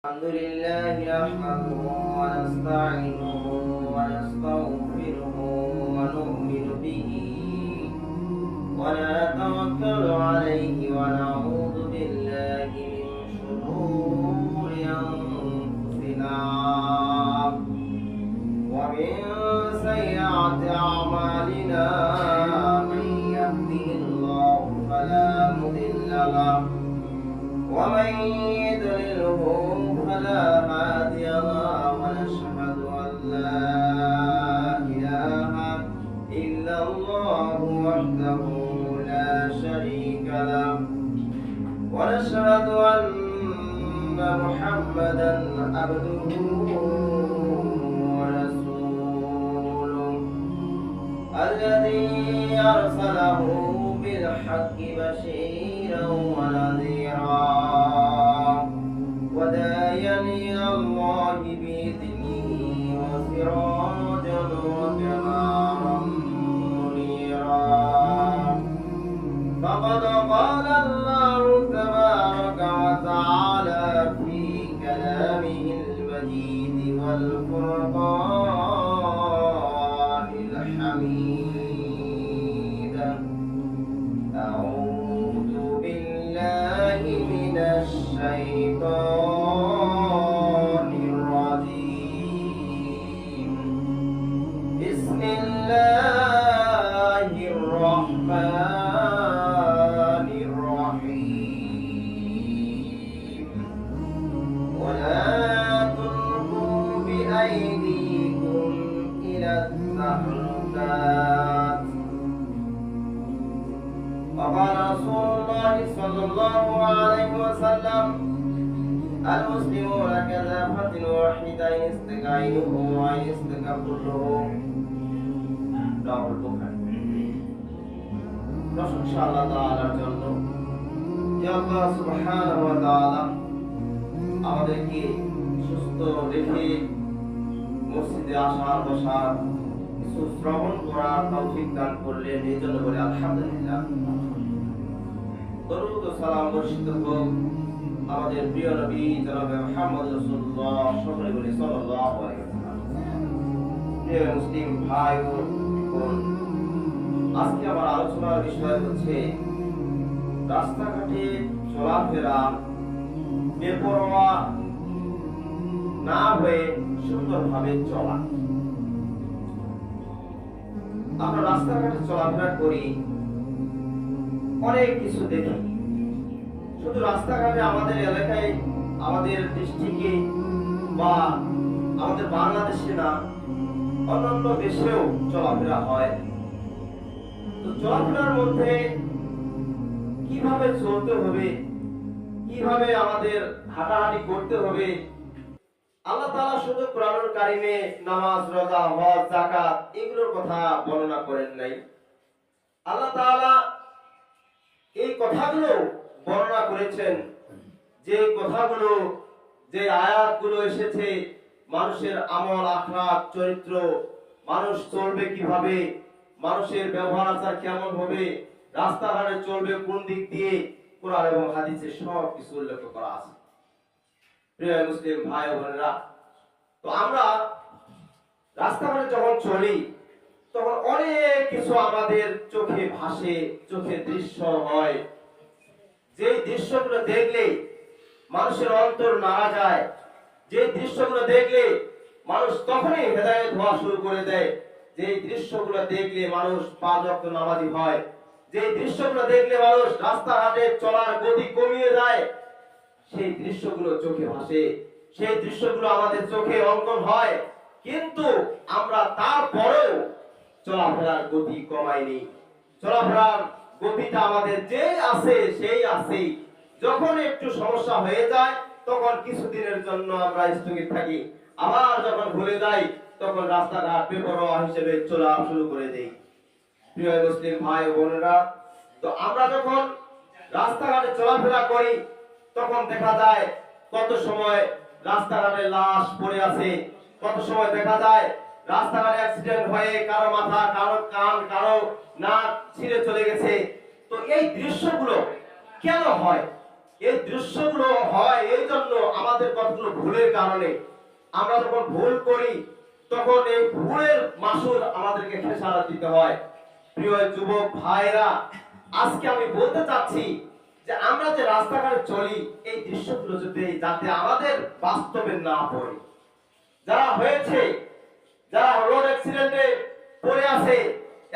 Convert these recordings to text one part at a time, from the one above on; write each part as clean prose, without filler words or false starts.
الحمد لله نحمده ونستعينه ونستغفره ونؤمن به ونتوكل عليه ونعوذ بالله من شرور أنفسنا ومن سيئات أعمالنا من يهده الله فلا مضل له ومن يضلله فلا هادي له ونشهد أن لا إله إلا الله وحده لا شريك له ونشهد أن محمدا عبده ورسوله الذي أرسله بالحق بشيرا ونذيرا وداعيا إلى الله بإذنه وسراجا وقمرا منيرا فقد قال الله تبارك وتعالى في كلامه المجيد والفرقان الحميد أعوذ بالله من الشيطان الرجيم بسم الله الرحمن الرحيم ولا تلقوا بأيديكم إلى التهلكات وقال رسول الله صلى الله عليه وسلم المسلمون كذافة واحدة إن استقعينه وإن استقى كله رواه البخاري প্রশংসা আল্লাহ তাআলার জন্য যে আল্লাহ সুবহানাহু ওয়া তাআলা আমাদেরকে সুস্থ রেখে মসজিদে আসার বসার কিছু শ্রবণ করার তৌফিক দান করলেন এই জন্য বলে আলহামদুলিল্লাহ। দরুদ ও সালাম বর্ষিত হোক আমাদের প্রিয় নবী জনাবে মুহাম্মদ রাসূলুল্লাহ সকলে বলে সাল্লাল্লাহু আলাইহি ওয়াসাল্লাম। প্রিয় মুসলিম ভাই ও বোন, আজকে আমার আলোচনার বিষয় হচ্ছে রাস্তাঘাটে চলাফেরা বেপরোয়া না হয়ে সুন্দরভাবে চলা। আমরা রাস্তাঘাটে চলাফেরা করি, অনেক কিছু দেখি। শুধু রাস্তাঘাটে আমাদের এলাকায়, আমাদের ডিস্ট্রিক্টে বা আমাদের বাংলাদেশে না, অন্যান্য দেশেও চলাফেরা হয়। তো চলাফেরার মধ্যে কিভাবে চলতে হবে, কিভাবে আমাদের হাঁটাহাঁটি করতে হবে, আল্লাহ তাআলা শুধু কোরআনুল কারীমে নামাজ, রোজা, হজ, যাকাত এগুলোর কথা বর্ণনা করেন নাই। আল্লাহ তাআলা এই কথাগুলো বর্ণনা করেছেন, যে কথাগুলো, যে আয়াতগুলো এসেছে মানুষের আমল, আখলাক, চরিত্র, মানুষ চলবে কিভাবে, মানুষের ব্যবহার আচার কেমন হবে, রাস্তাঘাটে চলবে কোন দিক দিয়ে, কোরআন এবং হাদিসে সব কিছু উল্লেখ করা আছে। প্রিয় মুসলিম ভাই ও বোনেরা, তো আমরা রাস্তাঘাটে যখন চলি তখন অনেক কিছু আমাদের চোখে ভাসে, চোখে দৃশ্য হয়, যে দৃশ্যগুলো দেখলে মানুষের অন্তর নাড়া যায়, যে দৃশ্যগুলো দেখলে মানুষ তখনই হেদায়েত হওয়া শুরু করে দেয়, যে দৃশ্যগুলো দেখলে মানুষ পাঁচ ওয়াক্ত নামাজি হয়, যে দৃশ্যগুলো দেখলে মানুষ রাস্তাঘাটে চলার গতি কমিয়ে যায়, সেই দৃশ্যগুলো চোখে ভাসে, সেই দৃশ্যগুলো আমাদের চোখে অঙ্কন হয়। কিন্তু আমরা তারপরেও চলাফেরার গতি কমাইনি। চলাফেরার গতিটা আমাদের যে আছে সেই আছেই। যখন একটু সমস্যা হয়ে যায় তখন কিছুদিনের জন্য আমরা স্থগিত থাকি, আবার যখন ভুলে যাই তখন রাস্তাঘাট বেপরোয়া হিসেবে চলা শুরু করে দেই। প্রিয় মুসলিম ভাই ও বোনেরা, তো আমরা যখন রাস্তাঘাটে চলাফেরা করি তখন দেখা যায় কত সময় রাস্তাঘাটে লাশ পড়ে আছে, কত সময় দেখা যায় রাস্তাঘাটে অ্যাক্সিডেন্ট হয়ে কারো মাথা, কারো কান, কারো নাক ছিঁড়ে চলে গেছে। তো এই দৃশ্যগুলো কেন হয়? এই দৃশ্যগুলো হয় এই জন্য আমাদের কতগুলো ভুলের কারণে। আমরা যখন ভুল করি তখন এই ভুলের মাসুল আমাদেরকে খেসারত দিতে হয়। প্রিয় যুবক ভাইরা, আজকে আমি বলতে চাচ্ছি যে আমরা যে রাস্তাঘাটে চলি এই দৃশ্যগুলো যাতে আমাদের বাস্তবে না পড়ে। যারা হয়েছে, যারা রোড অ্যাক্সিডেন্টে পড়ে আছে,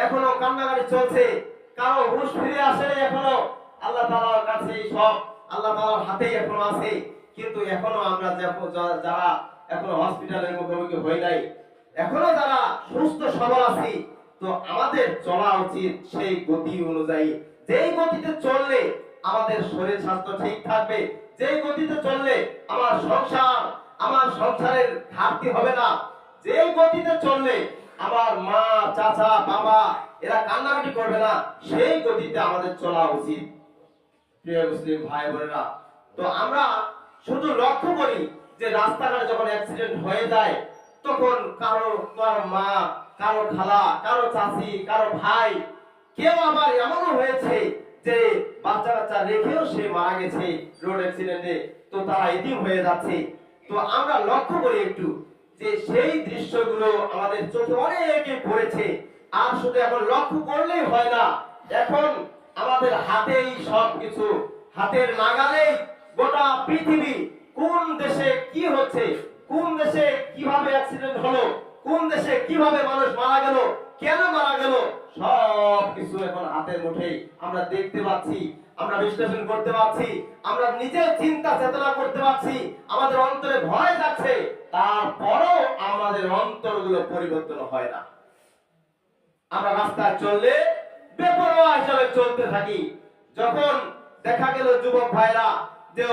এখনো কান্নাকাটি চলছে, কারো হুঁশ ফিরে আসে এখনো, আল্লাহ তাআলার কাছে সব আল্লাহ তাআলার হাতেই এখনো আছে। কিন্তু এখনো আমরা যারা এখনো হসপিটালের মুখোমুখি হই নাই, এখনো যারা সুস্থ সবল আছি, তো আমাদের চলা উচিত সেই গতি অনুযায়ী। যেই গতিতে চললে আমাদের শরীর স্বাস্থ্য ঠিক থাকবে, যেই গতিতে চললে আমার সংসারের ঘাটতি হবে না, যেই গতিতে চললে আমার মা চাচা বাবা এরা কান্নাকাটি করবে না, সেই গতিতে আমাদের চলা উচিত। প্রিয় মুসলিম ভাই বোনেরা, তো আমরা শুধু লক্ষ্য করি যে রাস্তাঘাটে যখন অ্যাক্সিডেন্ট হয়ে যায় তখন কারো মা, কারো খালা, কারো চাচি, কারো ভাই, কেউ আবার এমনও হয়েছে যে বাচ্চা কাচ্চা রেখেও সে মারা গেছে রোড অ্যাক্সিডেন্টে, তো তারা এতিম হয়ে যাচ্ছে। তো আমরা লক্ষ্য করি একটু যে সেই দৃশ্যগুলো আমাদের চোখে অনেকে পড়েছে। আর শুধু এখন লক্ষ্য করলেই হয় না, এখন আমাদের হাতেই সবকিছু, হাতের নাগালেই গোটা পৃথিবী, কোন দেশে কি হচ্ছে, কোন দেশে কিভাবে অ্যাক্সিডেন্ট হলো, কোন দেশে কিভাবে মানুষ মারা গেল, কেন মারা গেল, সব কিছু এখন হাতের মুঠোয় আমরা দেখতে পাচ্ছি, আমরা বিশ্লেষণ করতে পারছি, আমরা নিজে চিন্তা চেতনা করতে পারছি, আমাদের অন্তরে ভয় যাচ্ছে, তারপরও আমাদের অন্তরগুলো পরিবর্তন হয় না। আমরা রাস্তায় চললে বেপরোয়া হিসাবে চলতে থাকি। যখন দেখা গেল যুবক ভাইরা যে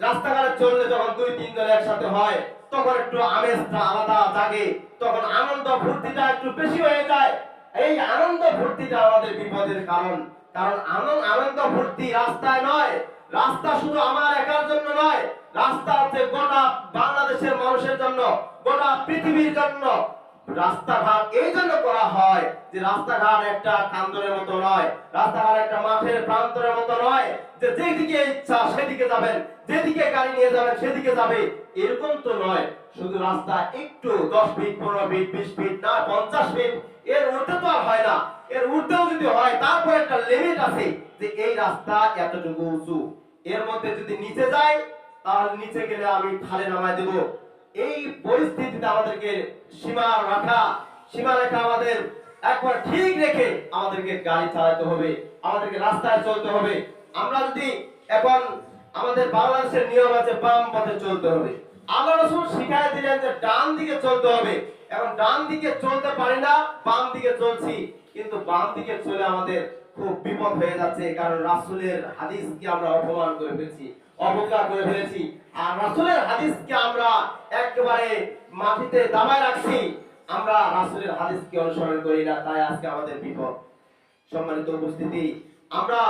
রাস্তাঘাটে চললে যখন 2-3 জন একসাথে হয় তখন একটু আমেজটা আলাদা জাগে, তখন আনন্দ ফুর্তিটা একটু বেশি হয়ে যায়। এই আনন্দ ফুর্তিটা আমাদের বিপদের কারণ। কারণ আনন্দ ফুর্তি রাস্তায় নয়, রাস্তা শুধু আমার একার জন্য নয়, রাস্তা হচ্ছে গোটা বাংলাদেশের মানুষের জন্য, গোটা পৃথিবীর জন্য। রাস্তাঘাট এই জন্য করা হয় যে রাস্তাঘাট একটা কান্দরের মতো নয়, রাস্তাঘাট একটা মাঠের প্রান্তরের মতো নয় যে যেদিকে ইচ্ছা সেদিকে যাবেন, যেদিকে গাড়ি নিয়ে যাবেন সেদিকে যাবে, এরকম তো নয়। শুধু রাস্তা একটু 10 ফিট, 15 ফিট, 20 ফিট না 50 ফিট, এর ঊর্ধ্বে তো আর হয় না। এর ঊর্ধ্বেও যদি হয় তারপর একটা লিমিট আছে যে এই রাস্তা এতটুকু উঁচু, এর মধ্যে যদি নিচে যায় তাহলে নিচে গেলে আমি খালে নামায় দেব। এই পরিস্থিতিতে আমাদেরকে সীমারেখা আমাদের একবার ঠিক রেখে আমাদেরকে গাড়ি চালাতে হবে, আমাদেরকে রাস্তায় চলতে হবে। আমরা যদি এখন আমাদের বাংলাদেশের নিয়ম আছে বাম পথে চলতে হবে, আল্লাহ রাসূল শিখায় দিলেন যে ডান দিকে চলতে হবে। এখন ডান দিকে চলতে পারি না, বাম দিকে চলছি, কিন্তু বাম দিকে চলে আমাদের খুব বিপদ হয়ে যাচ্ছে। কারণ রাসূলের হাদিসকে আমরা অপমান করে ফেলেছি, অবজ্ঞা করে ফেলেছি, আর রাসূলের হাদিসকে আমরা একেবারে মাটিতে দাবায় রাখছি, আমরা রাসূলের হাদিসকে অনুসরণ করি না, তাই আজকে আমাদের বিপদ। সম্মানিত উপস্থিতি, আমরা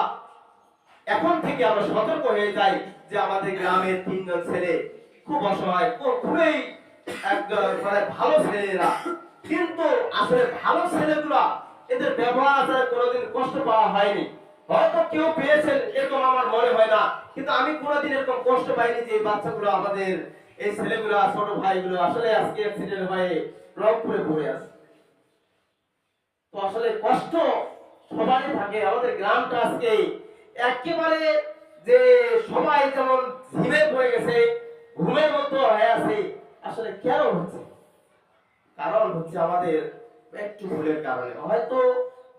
এখন থেকে আমরা সতর্ক হয়ে যাই যে আমাদের গ্রামের 3 জন ছেলে খুব অসহায়, খুবই একদম মানে ভালো ছেলেরা, কিন্তু আসলে ভালো ছেলেগুলা এদের ব্যবহার আচারে কোনোদিন কষ্ট পাওয়া হয়নি। হয়তো কেউ পেয়েছেন এরকম আমার মনে হয় না, কিন্তু আমি কোনোদিন এরকম কষ্ট পাইনি যে এই বাচ্চাগুলো, আমাদের এই ছেলেগুলা, ছোট ভাইগুলো আসলে আজকে অ্যাক্সিডেন্ট হয়ে রংপুরে পড়ে আছে। তো আসলে কষ্ট সবারই থাকে। আমাদের গ্রামটা আজকে একেবারে যে সবাই যেমন ঝিমে পড়ে গেছে, ঘুমের মতো হয়ে আছে, আসলে কেন হচ্ছে? কারণ হচ্ছে আমাদের একটু ভুলের কারণে, হয়তো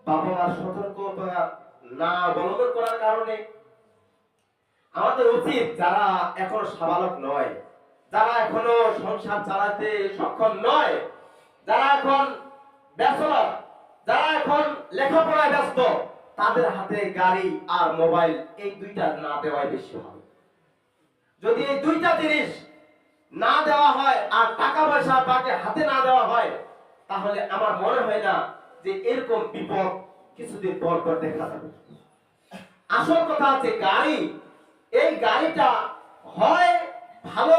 বাবা মার সতর্কতা না অবলম্বন করার কারণে। আমাদের উচিত যারা এখনো সাবালক নয়, যারা এখনো সংসার চালাতে সক্ষম নয়, যারা এখন ব্যাচেলর, যারা এখন লেখাপড়ায় ব্যস্ত, তাদের হাতে গাড়ি আর মোবাইল এই দুইটা না দেওয়াই বেশি ভালো। যদি এই দুইটা জিনিস না দেওয়া হয় আর টাকা পয়সা তাকে হাতে না দেওয়া হয়, তাহলে আমার মনে হয় না যে এরকম বিপদ কিছুদিন পর পর দেখা যাবে। আসল কথা হচ্ছে গাড়ি, এই গাড়িটা হয় ভালো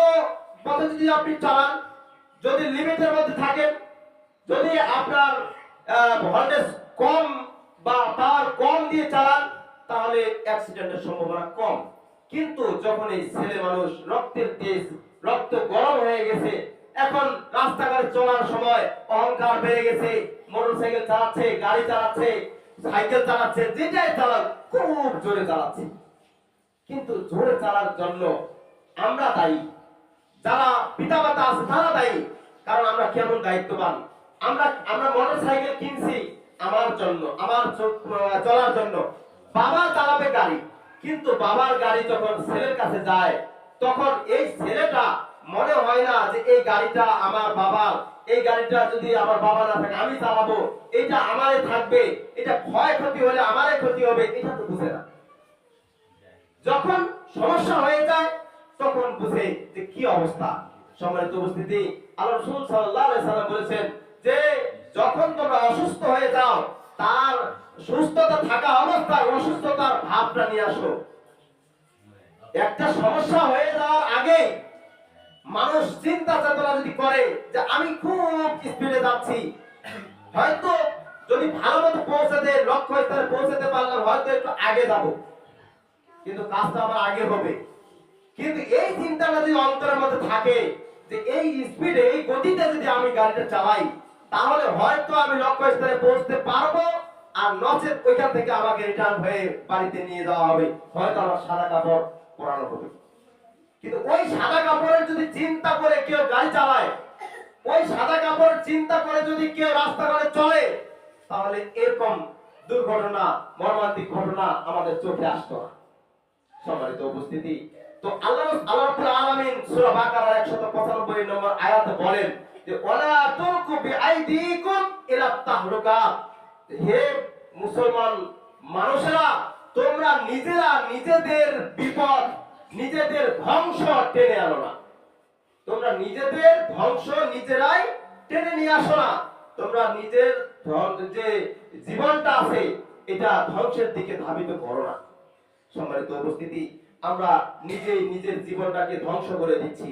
পথে যদি আপনি চালান, যদি লিমিটের মধ্যে থাকেন, যদি আপনার ভোল্টেজ কম বা পাওয়ার কম দিয়ে চালান, তাহলে অ্যাক্সিডেন্টের সম্ভাবনা কম। কিন্তু যখন এই ছেলে মানুষ রক্তের তেজ, রক্ত গরম হয়ে গেছে, এখন রাস্তাঘাটে চলার সময় অহংকার বেড়ে গেছে, মোটরসাইকেল চালাচ্ছে, গাড়ি চালাচ্ছে, সাইকেল চালাচ্ছে, যেটাই চালাক খুব জোরে চালাচ্ছে। কিন্তু জোরে চালার জন্য আমরা দায়ী, যারা পিতামাতা আছে তারা দায়ী। কারণ আমরা কেমন দায়িত্ববান, আমরা আমরা মোটরসাইকেল কিনছি আমার জন্য, আমার চলার জন্য। বাবা চালাবে গাড়ি, কিন্তু বাবার গাড়ি যখন ছেলের কাছে যায়, তখন এই ছেলেটা মনে হয় না যে এই গাড়িটা আমার বাবার, এই গাড়িটা যদি আমার বাবা না থাকে আমি চালাবো, এটা আমারে থাকবে, এটা ক্ষয়ক্ষতি হলে আমারে ক্ষতি হবে, এটা তো বুঝে না। যখন সমস্যা হয়ে যায় তখন বুঝে যে কি অবস্থা। সম্মানিত উপস্থিতি, আল্লাহ রাসূল সাল্লাল্লাহু আলাইহি সাল্লাম বলেছেন যে যখন তোমরা অসুস্থ হয়ে যাও, তার সুস্থতা থাকা অবস্থায় অসুস্থতার ভাবটা নিয়ে আসো। একটা সমস্যা হয়ে যাওয়ার আগে মানুষ চিন্তা চেতনা যদি করে যে আমি খুব স্পিডে যাচ্ছি, হয়তো যদি ভালো মতো পৌঁছাতে লক্ষ্যস্থানে পৌঁছাতে পারলাম, হয়তো একটু আগে যাব, কিন্তু কাজটা আমার আগে হবে। কিন্তু এই চিন্তাটা যদি অন্তরের মধ্যে থাকে যে এই স্পিডে, এই গতিতে যদি আমি গাড়িটা চালাই, তাহলে হয়তো আমি লক্ষ্যস্থানে পৌঁছতে পারবো, আর নচেত ওইখান থেকে আমাকে রিটার্ন হয়ে বাড়িতে নিয়ে যাওয়া হবে, হয়তো আমার সাদা কাপড় পরানো হবে। কিন্তু ওই সাদা কাপড়ের যদি চিন্তা করে কেউ গাড়ি চালায়, ওই সাদা কাপড় চিন্তা করে যদি কেউ রাস্তাঘাটে চলে, তাহলে এরকম দুর্ঘটনা, মর্মান্তিক ঘটনা আমাদের চোখে আসতো না। সম্মানিত উপস্থিতি, তো আল্লাহ রাব্বুল আলামিন সূরা বাকারার 195 নম্বর আয়াতে বলেন যে ওয়ালা তুলকু বিআইদিকুম ইলা তাহলুকা, হে মুসলমান মানুষেরা, তোমরা নিজেরা নিজেদের বিপদ, নিজেদের ধ্বংস টেনে আনো না। তোমরা নিজেদের ধ্বংস নিজেরাই টেনে নিয়ে আসো না। তোমরা নিজের যে জীবনটা আছে এটা ধ্বংসের দিকে ধাবিত করো না। সম্মানিত উপস্থিতি, আমরা নিজেই নিজের জীবনটাকে ধ্বংস করে দিচ্ছি।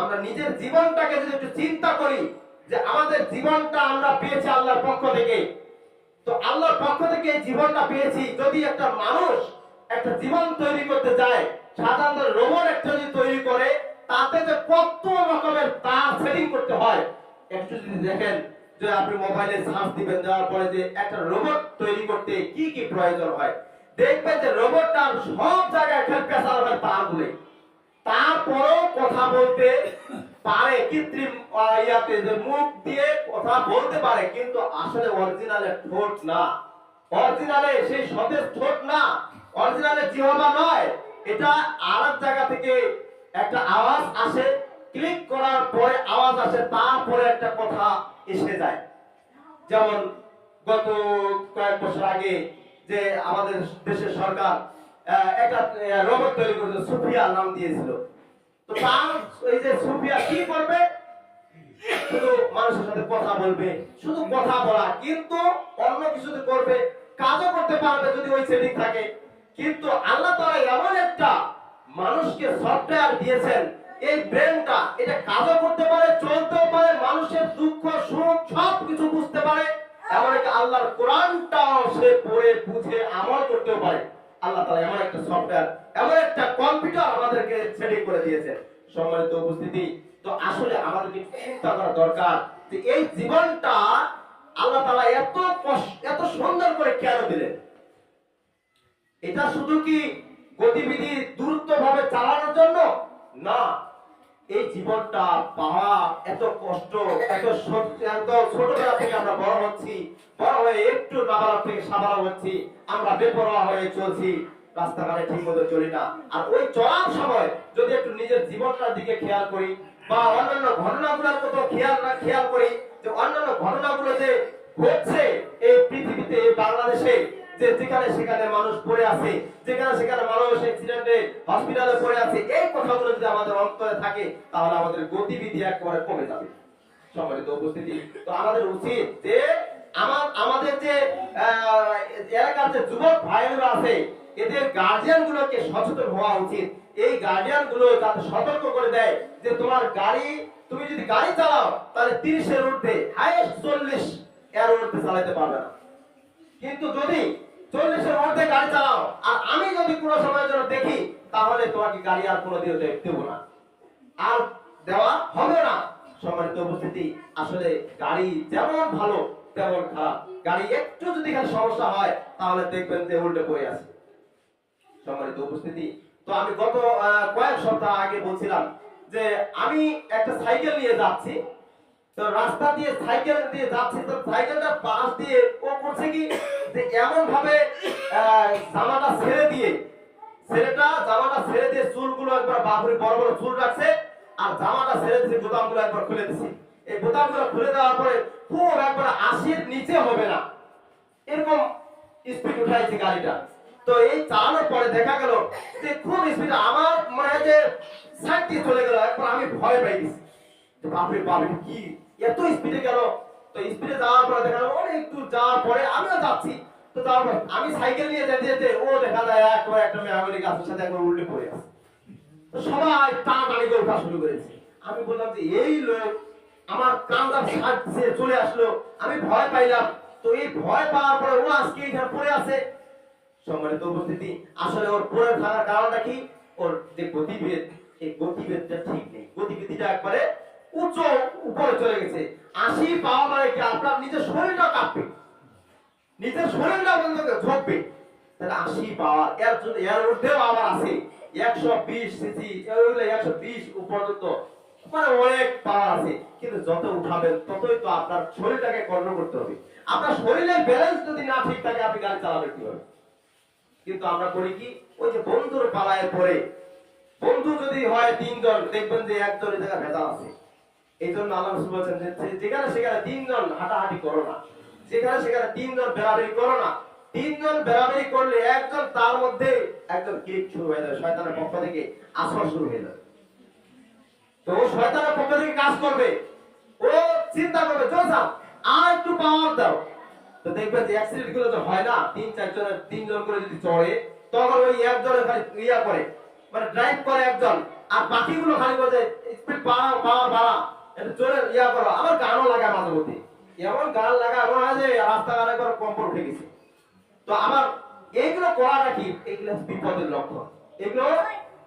আমরা নিজের জীবনটাকে যদি একটু চিন্তা করি যে আমাদের জীবনটা আমরা পেয়েছি আল্লাহর পক্ষ থেকে, তো আল্লাহর পক্ষ থেকে এই জীবনটা পেয়েছি। যদি একটা মানুষ একটা জীবন তৈরি করতে যায়, সাধারণত রোবট একটা যদি তৈরি করে, তাতে যে কত রকমের তার সেটিং করতে হয়, একটু যদি দেখেন যে আপনি মোবাইলে সার্চ দিবেন, দেওয়ার পরে যে একটা রোবট তৈরি করতে কি কি প্রয়োজন হয়, দেখবেন যে রোবটটার সব জায়গায় খেল পেশাল হয় তারগুলো। তারপরেও কথা বলতে পারে, কৃত্রিম ইয়াতে যে মুখ দিয়ে কথা বলতে পারে, কিন্তু আসলে অরিজিনালে ঠোঁট না, অরিজিনালে সেই সতেজ ঠোঁট না, অরিজিনালে জিহ্বা নয়। এটা আরেক জায়গা থেকে একটা আওয়াজ আসে, ক্লিক করার পরে আওয়াজ আসে, তারপরে একটা কথা এসে যায়। যেমন গত কয়েক বছর আগে যে আমাদের দেশের সরকার একটা রোবট তৈরি করেছে, সুফিয়া নাম দিয়েছিল। তো তার এই যে সুফিয়া কি করবে, শুধু মানুষের সাথে কথা বলবে, শুধু কথা বলা, কিন্তু অন্য কিছু করবে, কাজও করতে পারবে যদি ওই সেটিং থাকে। কিন্তু আল্লাহ তাআলা এমন একটা মানুষকে সফটওয়্যার দিয়েছেন, এই ব্রেনটা, এটা কাজও করতে পারে, চলতেও পারে, মানুষের দুঃখ সুখ সব কিছু বুঝতে পারে, এমনকি আল্লাহর কোরআনটাও সে পড়ে বুঝে আমল করতেও পারে। আল্লাহ তাআলা এমন একটা সফটওয়্যার, এমন একটা কম্পিউটার আমাদেরকে সেটিং করে দিয়েছেন। সম্মানিত উপস্থিতি, তো আসলে আমাদেরকে চিন্তা করা দরকার যে এই জীবনটা আল্লাহ তাআলা এত সুন্দর করে কেন দিলেন। এটা শুধু কি গতিবিধি দ্রুত ভাবে চালানোর জন্য না, এই জীবনটা পাওয়া এত কষ্ট, এত ছোটবেলা থেকে আমরা বড় হচ্ছি, বড় হয়ে একটু নাবালক থেকে সাবালক হচ্ছি, আমরা বেপরোয়া হয়ে চলছি, রাস্তাঘাটে ঠিক মতো চলি না। আর ওই চলার সময় যদি একটু নিজের জীবনটার দিকে খেয়াল করি, বা অন্যান্য ঘটনাগুলোর মতো খেয়াল করি, যে অন্যান্য ঘটনাগুলো যে ঘটছে এই পৃথিবীতে, এই বাংলাদেশে, যে যেখানে সেখানে মানুষ পড়ে আছে, যেখানে সেখানে মানুষ অ্যাক্সিডেন্টে হসপিটালে পড়ে আছে, এই কথাগুলো যদি আমাদের অন্তরে থাকে, তাহলে আমাদের গতিবিধি একেবারে কমে যাবে। সম্মানিত উপস্থিতি, তো আমাদের উচিত যে আমাদের যে এলাকার যে যুবক ভাইয়েরা আছে, এদের গার্জিয়ান গুলোকে সচেতন হওয়া উচিত। এই গার্জিয়ান গুলো যাতে সতর্ক করে দেয় যে তোমার গাড়ি, তুমি যদি গাড়ি চালাও তাহলে 30 এর ঊর্ধ্বে, হাইয়েস্ট 40 এর ঊর্ধ্বে চালাতে পারবে না। কিন্তু যদি 40 এর ঊর্ধ্বে গাড়ি চালাও, আর আমি যদি কোনো সময়ের জন্য দেখি তাহলে তোমাকে গাড়ি আর কোনোদিনও দেব না, আর দেওয়া হবে না। সম্মানিত উপস্থিতি, আসলে গাড়ি যেমন ভালো তেমন খারাপ। গাড়ি একটু যদি খালি সমস্যা হয় তাহলে দেখবেন যে উল্টে পড়ে আছে। সম্মানিত উপস্থিতি, তো আমি গত কয়েক সপ্তাহ আগে বলছিলাম যে আমি একটা সাইকেল নিয়ে যাচ্ছি, তো রাস্তা দিয়ে সাইকেল দিয়ে যাচ্ছি, তো সাইকেলটা পাশ দিয়ে ও করছে কি যে এমন ভাবে জামাটা ছেড়ে দিয়ে, জামাটা ছেড়ে দিয়ে চুলগুলো একবার বাবুরি বড় বড় চুল রাখছে, আর জামাটা ছেড়ে দিয়ে বোতামগুলো একবার খুলে দিছে। এই বোতামগুলো খুলে দেওয়ার পরে খুব একবার 80-র নিচে হবে না এরকম স্পিড উঠাইছে গাড়িটা। তো এই চালানোর পরে দেখা গেল যে খুব স্পিড, আমার মনে হয় যে 60 দিয়ে চলে গেল। একবার আমি ভয় পেয়ে গেছি, বাপরে বাপ কি এত স্পিডে গেল। তো স্পিডে যাওয়ার পরে দেখা গেল অনেক দূর যাওয়ার পরে আমিও যাচ্ছি, তো যাওয়ার পরে আমি সাইকেল নিয়ে যেতে যেতে ও দেখা যায় একবার একটা মেয়াগুলি গাছের সাথে একবার উল্টে পড়ে আছে। তো সবাই টানাটানি করে উঠা শুরু করেছে। আমি বললাম যে এই লোক আমার কামটা ছাড়ছে চলে আসলো, আমি ভয় পাইলাম। তো এই ভয় পাওয়ার পরে ও আজকে এখানে পড়ে আছে। সম্মানিত উপস্থিতি, আসলে ওর পড়ে থাকার কারণটা কি, ওর যে গতিবেগ, এই গতিবেগটা ঠিক নেই। গতিবিধিটা একবারে উচ্চ উপরে চলে গেছে। 80 পাওয়া মানে কি আপনার নিজের শরীরটা কাঁপবে, নিজের শরীরটা বন্ধ করে ঝোঁকবে। তাহলে 80 পাওয়ার, এর জন্য এর ঊর্ধ্বেও আবার আছে 120 সিসি, 120 পর্যন্ত, মানে অনেক পাওয়ার আছে। কিন্তু যত উঠাবেন ততই তো আপনার শরীরটাকে কন্ট্রোল করতে হবে। আপনার শরীরের ব্যালেন্স যদি না ঠিক থাকে আপনি গাড়ি চালাবেন কিভাবে? কিন্তু আমরা করি কি, ওই যে বন্ধুর পালায় পড়ে, বন্ধু যদি হয় 3 জন, দেখবেন যে একজনের জায়গায় ভেজাল আছে। এই জন্য আল্লাহ রাসূল বলেছেন যে যেখানে সেখানে 3 জন হাঁটাহাঁটি করো না, যেখানে সেখানে 3 জন বেড়াবেড়ি করো না। 3 জন বেড়াবেড়ি করলে একজন তার মধ্যে একজন ক্লিক শুরু হয়ে যাবে, শয়তানের পক্ষ থেকে আসর শুরু হয়ে যাবে। তো ও শয়তানের পক্ষ থেকে কাজ করবে, ও চিন্তা করবে চলো আর একটু পাওয়ার দাও। তো দেখবেন যে অ্যাক্সিডেন্ট গুলো তো হয় না, 3-4 জনের 3 জন করে যদি চড়ে, তখন ওই একজনের খালি ইয়া করে, মানে ড্রাইভ করে একজন, আর বাকিগুলো খালি বলে স্পিড বাড়া এটা চলে ইয়া করো। আমার গানও লাগা মাঝে মধ্যে, এমন গান লাগা এমন হয় যে রাস্তাঘাটে করে কম্পন উঠে গেছে। তো আমার এইগুলো করাটা কি, এগুলো বিপদের লক্ষণ। এগুলো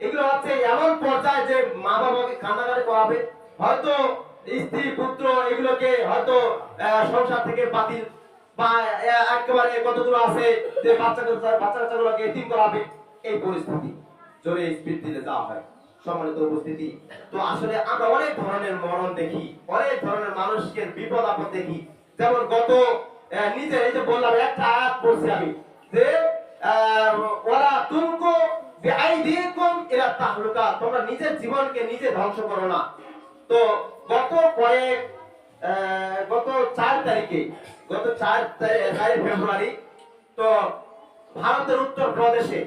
এগুলো হচ্ছে এমন পর্যায়ে যে মা বাবাকে কান্নাকাটি করাবে, হয়তো স্ত্রী পুত্র এগুলোকে হয়তো সংসার থেকে বাতিল, বা একেবারে কতদূর আছে যে বাচ্চাগুলোকে এতিম করাবে। এই পরিস্থিতি জোরে স্পিড দিলে যাওয়া হয়। সম্মানিত উপস্থিতি, তো আসলে আমরা অনেক ধরনের মরণ দেখি, অনেক ধরনের মানুষকে বিপদ আপদ দেখি। যেমন গত নিজে এই যে বললাম একটা আয়াত পড়ছি আমি যে ওরা তুমকো বিআইদিকুম ইলা তাহলুকা, তোমরা নিজের জীবনকে নিজে ধ্বংস করো না। তো গত 4 তারিখে, গত 4 ফেব্রুয়ারি, তো ভারতের উত্তর প্রদেশে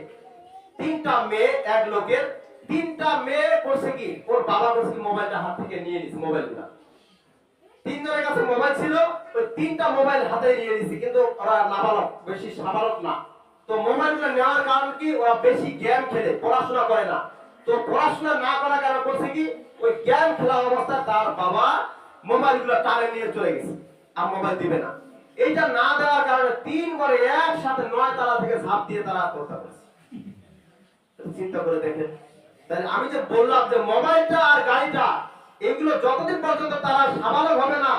3টা মেয়ে, এক লোকের 3টা মেয়ে করছে কি, ওর বাবা করছে কি মোবাইলটা হাত থেকে নিয়ে নিছে। মোবাইলটা 3 জনের কাছে মোবাইল ছিল, ওই 3টা মোবাইল হাতে নিয়ে নিছে, কিন্তু ওরা নাবালক, বেশি সাবালক না। তো মোবাইলগুলো নেওয়ার কারণ কি, ওরা বেশি গেম খেলে, পড়াশোনা করে না। তো পড়াশোনা না করার কারণে করছে কি, ওই গেম খেলা অবস্থায় তার বাবা মোবাইলগুলো টানে নিয়ে চলে গেছে, আর মোবাইল দিবে না। এইটা না দেওয়ার কারণে 3 করে একসাথে 9 তালা থেকে ঝাঁপ দিয়ে তারা আত্মহত্যা করেছে। চিন্তা করে দেখেন। তাহলে আমি যে বললাম যে মোবাইলটা আর গাড়িটা, এগুলো যতদিন পর্যন্ত তারা সাবালক হবে না,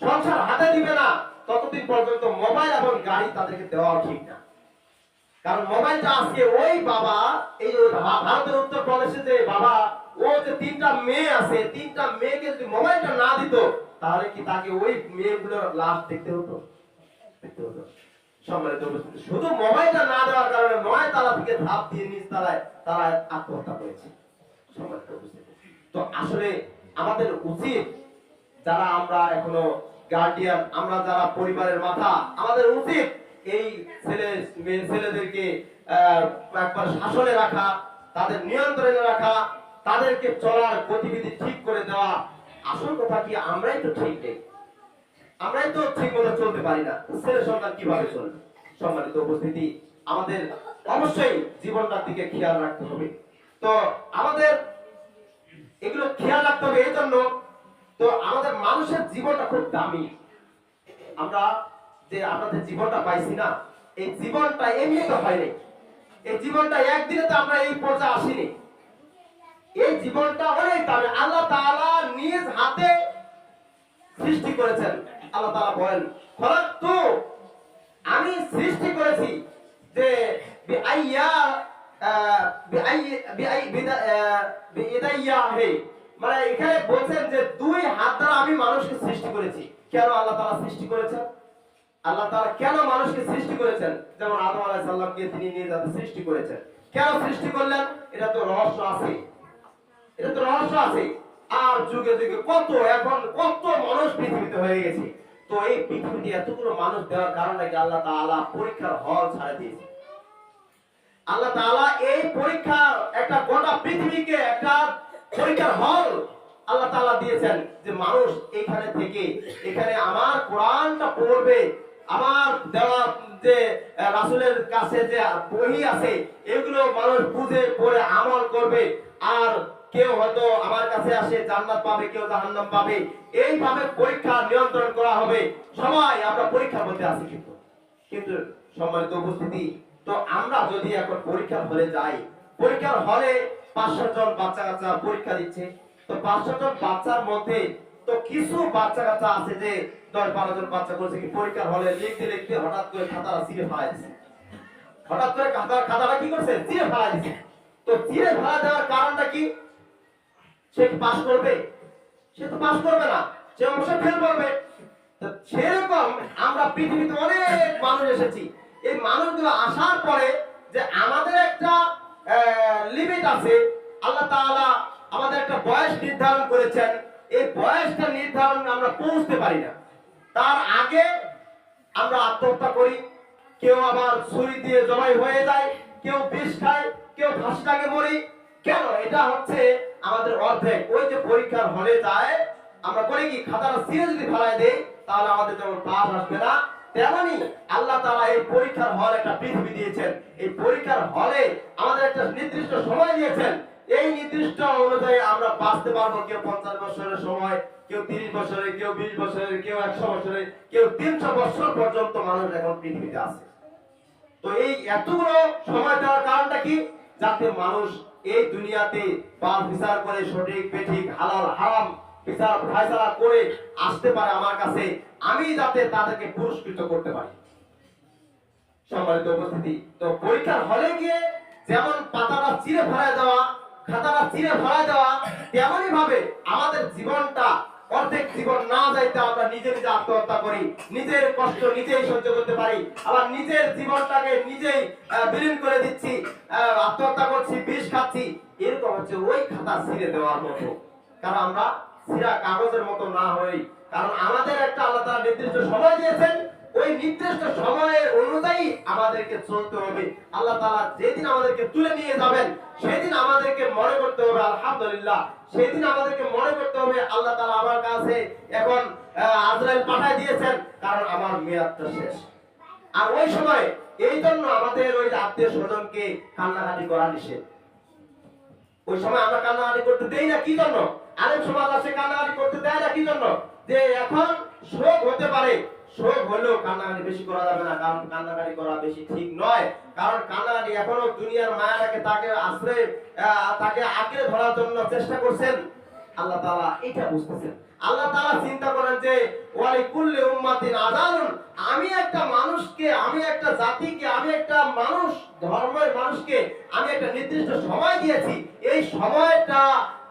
সংসার হাতে দিবে না, ততদিন পর্যন্ত মোবাইল এবং গাড়ি তাদেরকে দেওয়া ঠিক না। কারণ মোবাইলটা আজকে ওই বাবা, এই ভারতের উত্তর প্রদেশে যে বাবা, ও যে 3টা মেয়ে আছে, 3টা মেয়েকে যদি মোবাইলটা না দিত, তাহলে কি তাকে ওই মেয়েগুলোর লাশ দেখতে হতো? সম্মানিত উপস্থিতি, শুধু মোবাইলটা না দেওয়ার কারণে 9 তালা থেকে ধাপ দিয়ে নিচ তালায় তারা আত্মহত্যা করেছে। সম্মানিত উপস্থিতি, তো আসলে আমাদের উচিত, যারা আমরা এখনো গার্ডিয়ান, আমরা যারা পরিবারের মাথা, আমাদের উচিত এই ছেলেদেরকে একবার শাসনে রাখা, তাদের নিয়ন্ত্রণে রাখা, তাদেরকে চলার গতিবিধি ঠিক করে দেওয়া। আসল কথা কি, আমরাই তো ঠিক নেই, আমরাই তো ঠিক মতো চলতে পারি না, ছেলে সন্তান কিভাবে চলবে? সম্মানিত উপস্থিতি, আমাদের অবশ্যই জীবনটার দিকে খেয়াল রাখতে হবে। তো আমাদের এগুলো খেয়াল রাখতে হবে এই জন্য, তো আমাদের মানুষের জীবনটা খুব দামি। আমরা যে জীবনটা পাইছি না, এই জীবনটা এমনি তো হয়নি, এই জীবনটা একদিনে তো আমরা এই পর্যায়ে আসিনি। এই জীবনটা অনেক দামি, আল্লাহ তাআলা নিজ হাতে সৃষ্টি করেছেন। আল্লাহ তাআলা বলেন, খলাকতু, আমি সৃষ্টি করেছি যে বিআইয়া বিইদাইয়া হে, মানে এখানে বলছেন যে দুই হাত দ্বারা আমি মানুষকে সৃষ্টি করেছি। কেন আল্লাহ তাআলা সৃষ্টি করেছেন? আল্লাহ তাআলা কেন মানুষকে সৃষ্টি করেছেন? যেমন আদম আলাইহিস সালামকে তিনি নিজ হাতে সৃষ্টি করেছেন। কেন সৃষ্টি করলেন? এটা তো রহস্য আছে, এটা তো রহস্য আছে। আর যুগে যুগে এখন কত মানুষ পৃথিবীতে হয়ে গেছে। তো এই পৃথিবীতে এতগুলো মানুষ দেওয়ার কারণে কি আল্লাহ তাআলা পরীক্ষার হল ছাড়া দিয়েছে। আল্লাহ তাআলা এই পরীক্ষা একটা গোটা পৃথিবীকে একটা পরীক্ষার হল আল্লাহ তাআলা দিয়েছেন, যে মানুষ এখানে থেকে এখানে আমার কোরআনটা পড়বে, আমার দেওয়া যে রাসূলের কাছে যে বহি আছে এগুলো মানুষ বুঝে পড়ে আমল করবে। আর কেউ হয়তো আমার কাছে আসে জান্নাত পাবে, কেউ জাহান্নাম পাবে। এইভাবে পরীক্ষা নিয়ন্ত্রণ করা হবে। সবাই আমরা পরীক্ষার মধ্যে আছি, কিন্তু সম্মানিত উপস্থিতি, তো আমরা যদি এখন পরীক্ষার হলে যাই, পরীক্ষার হলে 500 জন বাচ্চা কাচ্চা পরীক্ষা দিচ্ছে। তো 500 জন বাচ্চার মধ্যে তো কিছু বাচ্চা কাচ্চা আছে যে 10-12 জন বাচ্চা করছে কি পরীক্ষার হলে লিখতে লিখতে হঠাৎ করে খাতাটা ছিঁড়ে ফেলাই দিচ্ছে। হঠাৎ করে খাতাটা কি করছে? ছিঁড়ে ফেলাই দিচ্ছে। তো ছিঁড়ে ফেলা দেওয়ার কারণটা কি? সে কি পাস করবে? সে তো পাস করবে না, সে অবশ্যই ফেল করবে। তো সেরকম আমরা পৃথিবীতে অনেক মানুষ এসেছি। এই মানুষগুলো আসার পরে যে আমাদের একটা লিমিট আছে, আল্লাহ তাআলা আমাদের একটা বয়স নির্ধারণ করেছেন। এই বয়সটা নির্ধারণ আমরা পৌঁছতে পারি না, তার আগে আমরা আত্মহত্যা করি। কেউ আবার ছুরি দিয়ে জবাই হয়ে যায়, কেউ বিষ খায়, কেউ ফাঁসি লাগে মরি। কেন? এটা হচ্ছে আমাদের অর্ধেক। ওই যে পরীক্ষার হলে যায় আমরা করি কি, খাতাটা ছিঁড়ে যদি ফেলাই দেই তাহলে আমাদের যেমন পাস আসবে না, তেমনি আল্লাহ তাআলা এই পরীক্ষার হল একটা পৃথিবী দিয়েছেন। এই পরীক্ষার হলে আমাদের একটা নির্দিষ্ট সময় দিয়েছেন। এই নির্দিষ্ট অনুযায়ী আমরা বাঁচতে পারবো। কেউ 50 বছরের সময়, কেউ 30 বছরের, কেউ 20 বছরের, কেউ 100 বছরের, কেউ 300 বছর পর্যন্ত মানুষ এখন পৃথিবীতে আছে। তো এই এতগুলো সময় দেওয়ার কারণটা কি? যাতে মানুষ এই দুনিয়াতে বাল বিচার করে সঠিক বেঠিক হালাল হারাম বিচার ফয়সালা করে আসতে পারে আমার কাছে, আমি যাতে তাদেরকে পুরস্কৃত করতে পারি। সম্মানিত উপস্থিতি, তো পরীক্ষার হলে গিয়ে যেমন পাতাটা চিরে ফেলায় দেওয়া, খাতাটা চিরে ফেলায় দেওয়া, তেমনই ভাবে আমাদের জীবনটা অর্ধেক জীবন না যাইতে আমরা নিজে নিজে আত্মহত্যা করি, নিজের কষ্ট নিজেই সহ্য করতে পারি, আবার নিজের জীবনটাকে নিজেই বিলীন করে দিচ্ছি, আত্মহত্যা করছি, বিষ খাচ্ছি। এরকম হচ্ছে ওই খাতা ছিঁড়ে দেওয়ার মতো। কারণ আমরা ছিঁড়া কাগজের মতো না হই, কারণ আমাদের একটা আল্লাহ তাআলা নির্দিষ্ট সময় দিয়েছেন। ওই নির্দিষ্ট সময়ের অনুযায়ী আমাদেরকে চলতে হবে। আল্লাহ তাআলা যেদিন আমাদেরকে তুলে নিয়ে যাবেন সেদিন আমাদেরকে মনে করতে হবে আলহামদুলিল্লাহ। সেদিন আমাদেরকে মনে করতে হবে আল্লাহ তাআলা আমার কাছে এখন আজরাইল পাঠিয়ে দিয়েছেন, কারণ আমার মেয়াদটা শেষ। আর ওই সময় এই জন্য আমাদের ওই আত্মীয় স্বজনকে কান্নাকাটি করা নিষেধ। ওই সময় আমরা কান্নাকাটি করতে দেই না। কি জন্য? আলেম সমাজ আছে কান্নাকাটি করতে দেয় না। কি জন্য? যে এখন শোক হতে পারে, শোক হলেও কান্নাকাটি বেশি করা যাবে না, কারণ কান্নাকাটি করা বেশি ঠিক নয়। কারণ কান্নাকাটি এখনো দুনিয়ার মায়াটাকে তাকে আশ্রয় তাকে আঁকড়ে ধরার জন্য চেষ্টা করছেন। আল্লাহ তাআলা এটা বুঝতেছেন। আল্লাহ তাআলা চিন্তা করেন যে ওয়ালিকুল্লি উম্মাতিন আজালুন, আমি একটা মানুষকে, আমি একটা জাতিকে, আমি একটা মানুষ ধর্মের মানুষকে আমি একটা নির্দিষ্ট সময় দিয়েছি। এই সময়টা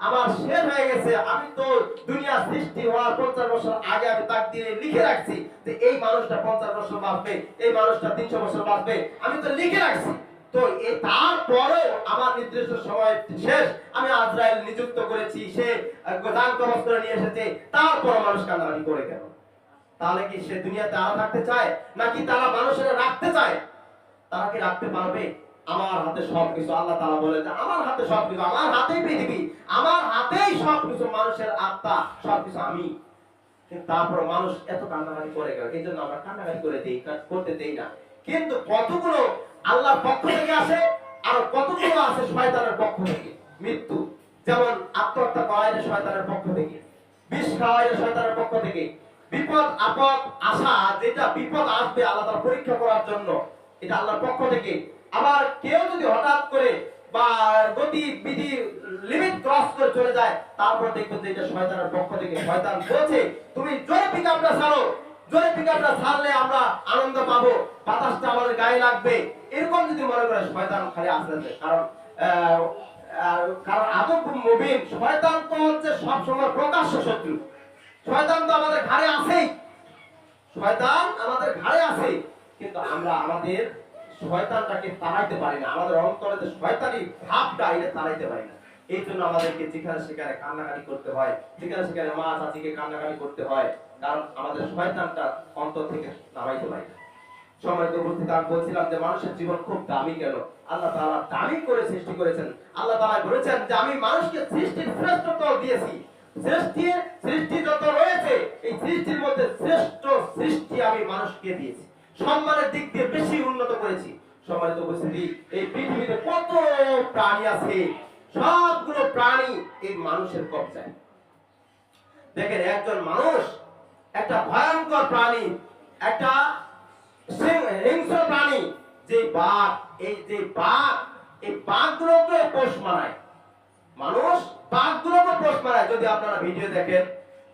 আমার শেষ হয়ে গেছে। আমি তো দুনিয়া সৃষ্টি হওয়ার 50 বছর আগে আমি তাকদীরে লিখে রাখছি যে এই মানুষটা 50 বছর বাঁচবে, এই মানুষটা 300 বছর বাঁচবে, আমি তো লিখে রাখছি। তো এই তারপরে আমার নির্দিষ্ট সময় শেষ, আমি আজরাইল নিযুক্ত করেছি, সে দান কবজ করে নিয়ে এসেছে, তারপর মানুষ কান্নাকাটি করে কেন? তাহলে কি সে দুনিয়াতে আরো থাকতে চায়, নাকি তারা মানুষেরা রাখতে চায়? তারা কি রাখতে পারবে? আমার হাতে সবকিছু। আল্লাহ তাআলা বলেন যে আমার হাতে সবকিছু, আমার হাতেই পৃথিবী, আমার হাতেই সবকিছু, মানুষের আত্মা সবকিছু আমি। কিন্তু তারপর মানুষ এত কান্নাকাটি করে গেল। এই জন্য আমরা কান্নাকাটি করতে দেই না। কিন্তু কতগুলো আল্লাহর পক্ষ থেকে আসে, আর কতগুলো আছে শয়তানের পক্ষ থেকে। মৃত্যু যেমন আত্মহত্যা করা, এটা শয়তানের পক্ষ থেকে। বিষ খাওয়া, এটা শয়তানের পক্ষ থেকে। বিপদ আপদ আসা, যেটা বিপদ আসবে আল্লাহ তাআলা পরীক্ষা করার জন্য, এটা আল্লাহর পক্ষ থেকে। আবার কেউ যদি হঠাৎ করে বা গতি বিধি লিমিট ক্রস করে চলে যায়, তারপর দেখবেন যে এটা শয়তানের পক্ষ থেকে। শয়তান বলছে তুমি জোরে পিকআপটা ছাড়ো, জোরে পিকআপটা ছাড়লে আমরা আনন্দ পাবো, বাতাসটা আমাদের গায়ে লাগবে। এরকম যদি মনে করে শয়তান খালি আসলে, কারণ আদব মুবিন, শয়তান তো হচ্ছে সবসময় প্রকাশ্য শত্রু। শয়তান তো আমাদের ঘাড়ে আছেই, শয়তান আমাদের ঘাড়ে আছে, কিন্তু আমরা আমাদের শয়তানটাকে তাড়াইতে পারি না, আমাদের অন্তরে যে শয়তানি ভাবটা এটা তাড়াইতে পারি না। এই জন্য আমাদেরকে যেখানে সেখানে কান্নাকাটি করতে হয়, যেখানে সেখানে মা চাচিকে কান্নাকাটি করতে হয়, কারণ আমাদের শয়তানটা অন্তর থেকে নামাইতে পারি না। সম্মানিত উপস্থিতি, আমি বলছিলাম যে মানুষের জীবন খুব দামি কেন? আল্লাহ তাআলা দামি করে সৃষ্টি করেছেন। আল্লাহ তাআলা বলেছেন যে আমি মানুষকে সৃষ্টির শ্রেষ্ঠত্ব দিয়েছি। সৃষ্টি যত রয়েছে এই সৃষ্টির মধ্যে শ্রেষ্ঠ সৃষ্টি আমি মানুষকে দিয়েছি, সম্মানের দিক দিয়ে বেশি উন্নত করেছি। সম্মানিত উপস্থিতি, এই পৃথিবীতে কত প্রাণী আছে, সবগুলো প্রাণী এই মানুষের কবজায়। দেখেন, একজন মানুষ একটা ভয়ঙ্কর প্রাণী, একটা হিংস্র প্রাণী, যে বাঘ, এই যে বাঘ, এই বাঘগুলোকে পোষ মানায় মানুষ, বাঘগুলোকে পোষ মানায়। যদি আপনারা ভিডিও দেখেন,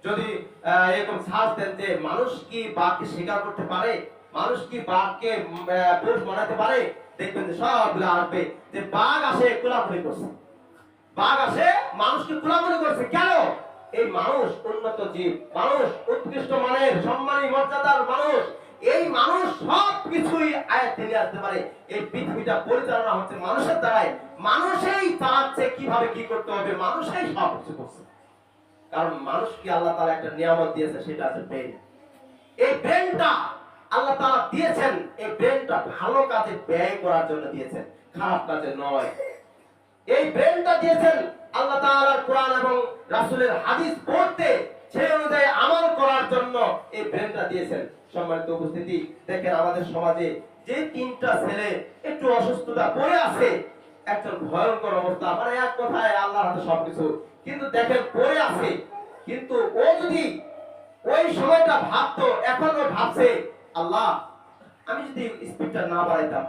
যদি এরকম সার্চ দেন যে মানুষ কি বাঘকে শিকার করতে পারে, মানুষ কি বাঘকে পোষ মানাতে পারে, দেখবেন যে সবগুলো আসবে যে বাঘ আসে কোলাকুলি করছে, বাঘ আসে মানুষকে কোলাকুলি করছে। কেন? এই মানুষ উন্নত জীব, মানুষ উৎকৃষ্ট মানের সম্মানী মর্যাদার মানুষ, এই মানুষ সবকিছুই আয়ত্তে নিয়ে আসতে পারে। এই পৃথিবীটা পরিচালনা হচ্ছে মানুষের দ্বারাই, মানুষই চালাচ্ছে কিভাবে কি করতে হবে, মানুষই সবকিছু করছে। কারণ মানুষকে আল্লাহ তাআলা একটা নিয়ামত দিয়েছে, সেটা আছে ব্রেন। এই ব্রেনটা আল্লাহ তাআলা দিয়েছেন, এই ব্রেনটা ভালো কাজে ব্যয় করার জন্য দিয়েছেন, খারাপ কাজে নয়। এই ব্রেনটা দিয়েছেন আল্লাহ তাআলার কোরআন এবং রাসূলের হাদিস পড়তে, সেই অনুযায়ী আমল করার জন্য এই ব্রেনটা দিয়েছেন। সম্মানিত উপস্থিতি, দেখেন আমাদের সমাজে যে তিনটা ছেলে একটু অসুস্থতা পড়ে আছে, একজন ভয়ঙ্কর অবস্থা, মানে এক কথায় আল্লাহর হাতে সবকিছু, কিন্তু দেখেন পড়ে আছে, কিন্তু ও যদি ওই সময়টা ভাবতো, এখন ও ভাবছে আল্লাহ আমি যদি স্পিডটা না বাড়াইতাম,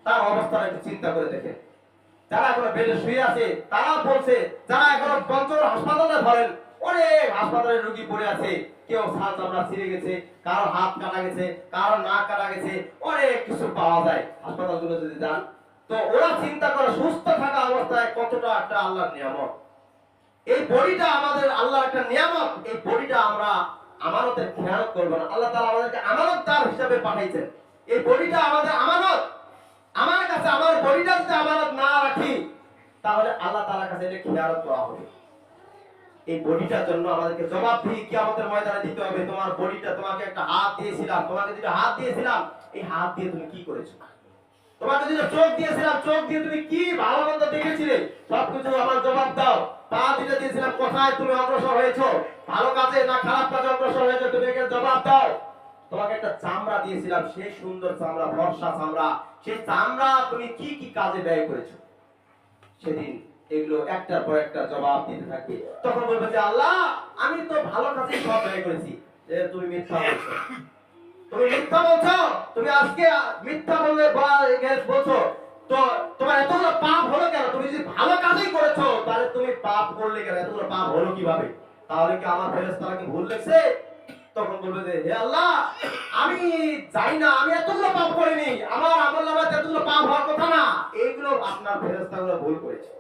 তার অবস্থাটা একটু চিন্তা করে দেখেন। যারা এখনো বেডে শুয়ে আছে তারা বলছে, যারা এখনো পঞ্চগড় হাসপাতালে ধরেন, অনেক হাসপাতালে রোগী পড়ে আছে, কেউ ছাল চামড়া ছিঁড়ে গেছে, কারো হাত কাটা গেছে, কারো নাক কাটা গেছে, অনেক কিছু পাওয়া যায় হাসপাতালগুলো যদি যান। তো ওরা চিন্তা করে সুস্থ থাকা অবস্থায় কতটা একটা আল্লাহর নিয়ামত। এই বডিটা আমাদের আল্লাহর একটা নিয়ামত, এই বডিটা আমরা আমানতের খেয়ানত করব না। আল্লাহ তাআলা আমাদেরকে আমানতদার হিসেবে পাঠাইছেন, এই বডিটা আমাদের আমানত। আমার কাছে আমার বডিটা যদি আমানত না রাখি, তাহলে আল্লাহ তাআলার কাছে এটা খেয়ানত করা হবে। এই বডিটার জন্য আমাদেরকে জবাবদিহি কিয়ামতের ময়দানে দিতে হবে। তোমার বডিটা, তোমাকে একটা হাত দিয়েছিলাম, তোমাকে যেটা হাত দিয়েছিলাম, এই হাত দিয়ে তুমি কি করেছো? তোমাকে যেটা চোখ দিয়েছিলাম, চোখ দিয়ে তুমি কি ভালো মন্দ দেখেছিলে, সবকিছু আমার জবাব দাও। পা যেটা দিয়েছিলাম, কোথায় তুমি অগ্রসর হয়েছো, ভালো কাজে না খারাপ কাজে অগ্রসর হয়েছো, তুমি এর জবাব দাও। তোমাকে একটা চামড়া দিয়েছিলাম, সেই সুন্দর চামড়া, ফর্সা চামড়া, সেই চামড়া তুমি কি কি কাজে ব্যয় করেছো? সেদিন এগুলো একটার পর একটা জবাব দিতে থাকবে। তখন বলবে যে আল্লাহ আমি তো ভালো কাজে সব ব্যয় করেছি। যে তুমি মিথ্যা বলছো, তুমি মিথ্যা বলছো, তুমি আজকে মিথ্যা বললে বলছো, তো তোমার এতগুলো পাপ হলো কেন? তুমি যদি ভালো কাজই করেছো, তাহলে তুমি পাপ করলে কেন? এতগুলো পাপ হলো কিভাবে? তাহলে কি আমার ফেরেশতারা কি ভুল লিখছে? তখন বলবে যে হে আল্লাহ আমি জানি না, আমি এতগুলো পাপ করিনি, আমার আমলনামায় এতগুলো পাপ হওয়ার কথা না, এইগুলো আপনার ফেরেশতাগুলো ভুল করেছে।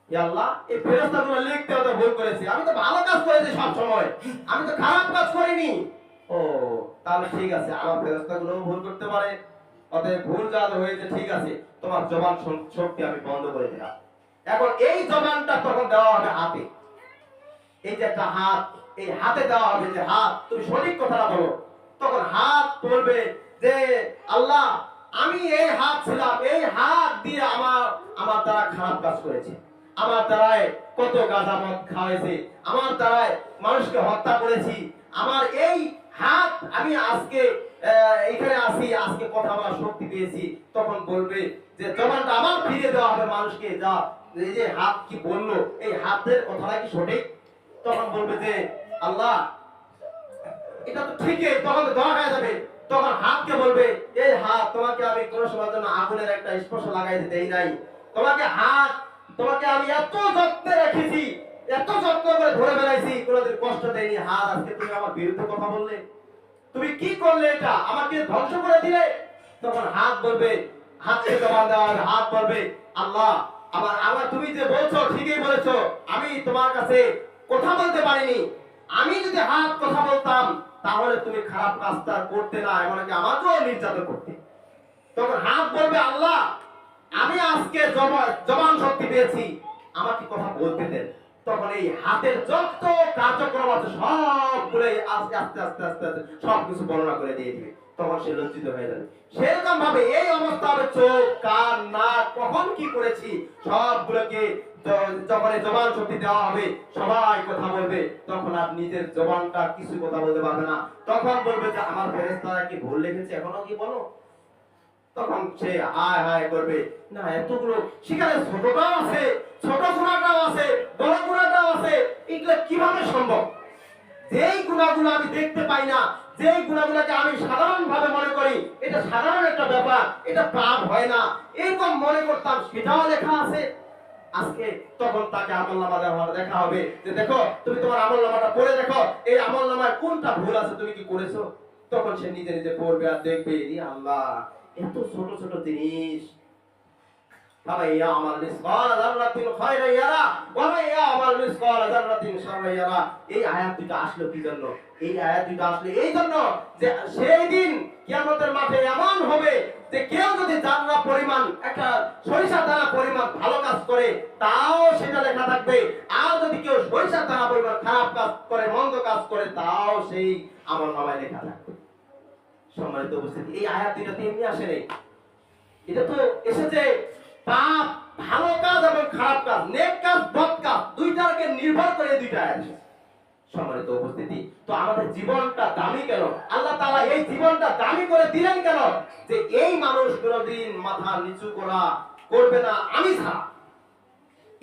হে আল্লাহ এই ফেরেশতাগুলো লিখতে হতে ভুল করেছে, আমি তো ভালো কাজ করেছি সব সময়, আমি তো খারাপ কাজ করিনি। ও তাহলে ঠিক আছে, আমার ফেরেশতাগুলো ভুল করতে পারে, অতএব ভুল যা হয়েছে ঠিক আছে, তোমার জবান শক্তি আমি বন্ধ করে দিলাম। এখন এই জবানটা তখন দেওয়া হবে হাতে। এই যে একটা হাত, এই হাতে দেওয়া হবে যে হাত তুমি সঠিক কথাটা বলো। তখন হাত বলবে যে আল্লাহ আমি এই হাত ছিলাম, এই হাত দিয়ে আমার দ্বারা খারাপ কাজ করেছে, আমার দ্বারায় কত গাঁজা মদ খাওয়াইছে, আমার দ্বারায় মানুষকে হত্যা করেছি, আমার এই হাত আমি আজকে এখানে আসি, আজকে কথা বলার শক্তি পেয়েছি। তখন বলবে যে জবানটা আবার ফিরিয়ে দেওয়া হবে মানুষকে, যা এই যে হাত কি বললো, এই হাতের কথাটা কি সঠিক? তখন বলবে যে আল্লাহ এটা তো ঠিকই, তখন ধরা হয়ে যাবে। তখন হাতকে বলবে, এই হাত, তোমাকে আমি কোনো সময়ের জন্য আগুনের একটা স্পর্শ লাগাইতে দেই নাই, তোমাকে আমি এত যত্নে রেখেছি, এত যত্ন করে ধরে বেড়াইছি, কোনোদিন কষ্ট দেয়নি। হাত, আজকে তুমি আমার বিরুদ্ধে কথা বললে, তুমি কি করলে? এটা আমাকে ধ্বংস করে দিলে। তখন হাত বলবে, হাতকে জবাব দেওয়া হবে, হাত বলবে, আল্লাহ, আমার তুমি যে বলছো ঠিকই বলেছো, আমি তোমার কাছে কথা বলতে পারিনি। আমি যদি হাত কথা বলতাম তাহলে তুমি খারাপ কাজটা করতে না, এমনকি আমাকেও নির্যাতন করতে। তখন হাত বলবে, আল্লাহ, আমি আজকে জবান শক্তি পেয়েছি, আমাকে কথা বলতে দেন। তখন এই হাতের যত কার্যক্রম আছে সবগুলোই আস্তে আস্তে আস্তে আস্তে আস্তে সবকিছু বর্ণনা করে দিয়ে দিবে। তখন সে লজ্জিত হয়ে যাবে। সেরকম ভাবে এই অবস্থা হবে, চোখ, কান, নাক, কখন কি করেছি সবগুলোকে যখন জবান শক্তি দেওয়া হবে, সবাই কথা বলবে। তখন আর নিজের জবানটা কিছু কথা বলতে পারবে না। তখন বলবে যে আমার ফেরেশতারা কি ভুল লিখেছে, এখনো কি বলো। তখন সে হায় হায় করবে, না এতগুলো, সেখানে ছোটটাও আছে, ছোট গুণাটাও আছে, বড় গুণাটাও আছে, এগুলো কিভাবে সম্ভব? যেই গুণাগুলো আমি দেখতে পাই না, যেই গুণাগুলোকে আমি সাধারণ ভাবে মনে করি এটা সাধারণ একটা ব্যাপার, এটা পাপ হয় না, এরকম মনে করতাম, সেটাও লেখা আছে আজকে। তখন তাকে আমলনামা দেখা হবে, যে দেখো, তুমি তোমার আমলনামাটা পড়ে দেখো, এই আমলনামায় কোনটা ভুল আছে, তুমি কি করেছো। তখন সে নিজে নিজে পড়বে আর দেখবে, আল্লাহ, এত ছোট ছোট জিনিস। এই আয়াত দুটো আসলো কি জন্য? এই আয়াত দুটো আসলে এই জন্য যে সেই দিন কিয়ামতের মাঠে এমন হবে যে কেউ যদি জাররা পরিমাণ, একটা সরিষার দানা পরিমাণ ভালো কাজ করে তাও সেটা লেখা থাকবে, আর যদি কেউ সরিষার দানা পরিমাণ খারাপ কাজ করে, মন্দ কাজ করে, তাও সেই আমলনামায় লেখা থাকবে। সম্মানিত উপস্থিতি, এই আয়াত দুটো এমনি আসে নাই, এটা তো এসেছে পাপ, ভালো কাজ এবং খারাপ কাজ, নেক কাজ, বদ কাজ, দুইটাকে নির্ভর করে দুইটা আয়াত এসেছে। সম্মানিত উপস্থিতি, তো আমাদের জীবনটা দামি কেন? আল্লাহ তাআলা এই জীবনটা দামি করে দিলেন কেন? যে এই মানুষ কোনদিন মাথা নিচু করবে না আমি ছাড়া।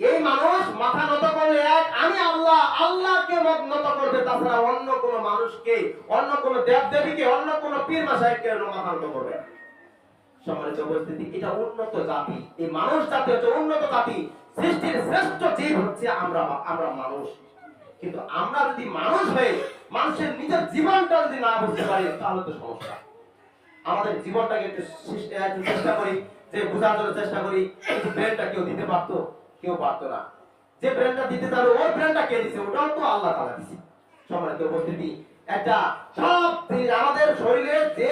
এই মানুষ মাথা নত করলে এক আমি আল্লাহ, আল্লাহকে নত করবে, তাছাড়া অন্য কোন মানুষকে, অন্য কোন দেব দেবীকে, অন্য কোন পীর মাশায়েখকে মাথা নত করবে না। সম্মানিত উপস্থিতি, এটা উন্নত জাতি, এই মানুষ জাতি হচ্ছে উন্নত জাতি, সৃষ্টির শ্রেষ্ঠ জীব হচ্ছে আমরা মানুষ। কিন্তু আমরা যদি মানুষ হয়ে মানুষের নিজের জীবনটা যদি না বুঝতে পারি তাহলে তো সমস্যা। আমাদের জীবনটাকে একটু চেষ্টা করি, যে বোঝার জন্য চেষ্টা করি, কিন্তু ব্রেনটা কেউ দিতে পারতো? কেউ পারতো না। যে ব্রেনটা দিতে পারবে, ওই ব্রেনটা কে দিছে? ওটাও তো আল্লাহ তাআলা দিছে। সম্মানিত উপস্থিতি, একটা সব আমাদের শরীরে যে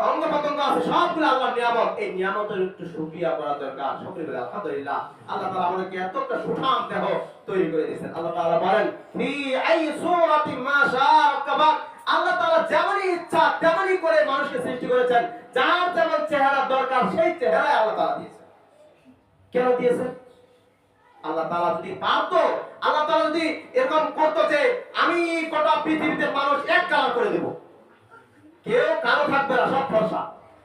অঙ্গ প্রত্যঙ্গ আছে সবগুলো আল্লাহর নিয়ামত, এই নিয়ামতের একটু শুকরিয়া করা দরকার। শুকরিয়া করে আলহামদুলিল্লাহ, আল্লাহ তাআলা আমাদেরকে এতটা সুঠাম দেহ তৈরি করে দিয়েছেন। আল্লাহ তাআলা বলেন, ফি আই সূরাতিন মা শাআ রাক্কাবাক, আল্লাহ তাআলা যেমনই ইচ্ছা তেমনই করে মানুষকে সৃষ্টি করেছেন, যার যেমন চেহারা দরকার সেই চেহারায় আল্লাহ তাআলা দিয়েছেন। কেন দিয়েছেন? আল্লাহ তাআলা যদি পারতো, আল্লাহ তাআলা যদি এরকম করতো যে আমি গোটা পৃথিবীতে মানুষ এক কালার করে দেব, কেউ কালো থাকবে না, সব ফর্সা,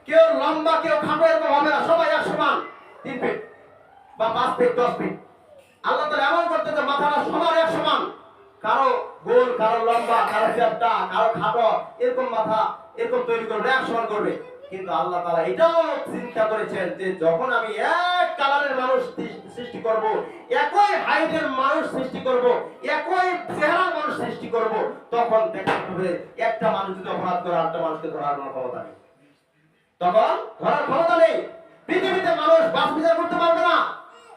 কেউ লম্বা কেউ খাটো এরকম হবে না, সবাই এক সমান, 3 ফিট বা 5 ফিট 10 ফিট। আল্লাহ তাআলা এমন করতে যে মাথাটা সবার এক সমান, কারো গোল, কারো লম্বা, কারো চ্যাপ্টা, কারো খাটো, এরকম মাথা এরকম তৈরি করবে, এক সমান করবে। কিন্তু আল্লাহ তাআলা এটাও চিন্তা করেছেন যে যখন আমি এক কালারের মানুষ সৃষ্টি করব, একই হাইটের মানুষ সৃষ্টি করব, একই চেহারার মানুষ সৃষ্টি করব, তখন দেখা যাবে একটা মানুষ যদি অপরাধ করে আরেকটা মানুষকে ধরার কোনো ক্ষমতা নেই। তখন ধরার ক্ষমতা নেই। পৃথিবীতে মানুষ বাস বিচার করতে পারবে না।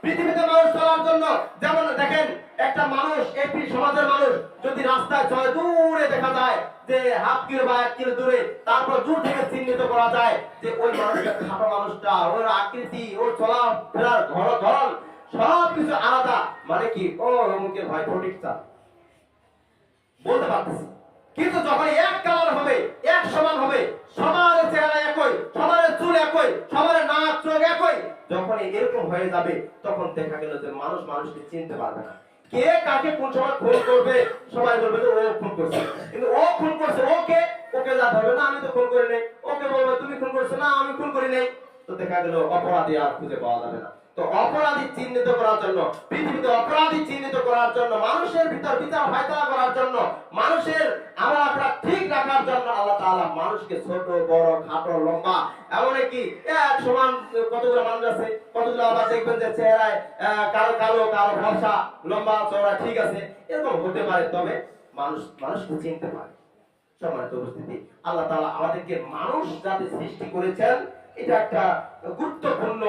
পৃথিবীতে মানুষ চলার জন্য, যেমন দেখেন একটা মানুষ, এপি সমাজের মানুষ যদি রাস্তায় চলে, দূরে দেখা যায় যে হাফ কিলো বা 1 কিলো দূরে, তারপর দূর থেকে চিহ্নিত করা যায় যে ওই মানুষটা খাটো মানুষটা, ওর আকৃতি, ওর চলা ফেরার ধরন সবকিছু আলাদা, মানে কি ও অমুকের ভাই ফটিক চা বলতে পারতেছি। কিন্তু যখন এক কালার হবে, এক সমান হবে, সবার চেহারা একই, সবার চুল একই, সবার নাক চোখ একই, যখন এরকম হয়ে যাবে তখন দেখা গেল যে মানুষ মানুষকে চিনতে পারবে না। কে কাকে কোন সময় খুন করবে, সবাই বলবে যে ও খুন করছে, কিন্তু ও খুন করছে, ওকে যা ধরবে না আমি তো খুন করি নাই, ওকে বলবে তুমি খুন করছো, না আমি খুন করি নাই, তো দেখা গেল অপরাধী আর খুঁজে পাওয়া যাবে না। তো অপরাধী চিহ্নিত করার জন্য, পৃথিবীতে অপরাধী চিহ্নিত করার জন্য, মানুষের ভিতর বিচার ফায়সালা করার জন্য, মানুষের আমল আখরাত ঠিক রাখার জন্য আল্লাহ তাআলা তাআলা মানুষকে ছোট বড় খাটো লম্বা এমনকি এক সমান কতগুলো মানুষ আছে, কতগুলো আবার দেখবেন যে চেহারায় কারো কালো কারো ফর্সা লম্বা চওড়া ঠিক আছে, এরকম হতে পারে। তবে মানুষকে চিনতে পারে। সম্মানিত উপস্থিতি, আল্লাহ তাআলা আমাদেরকে মানুষ জাতি সৃষ্টি করেছেন, এটা একটা গুরুত্বপূর্ণ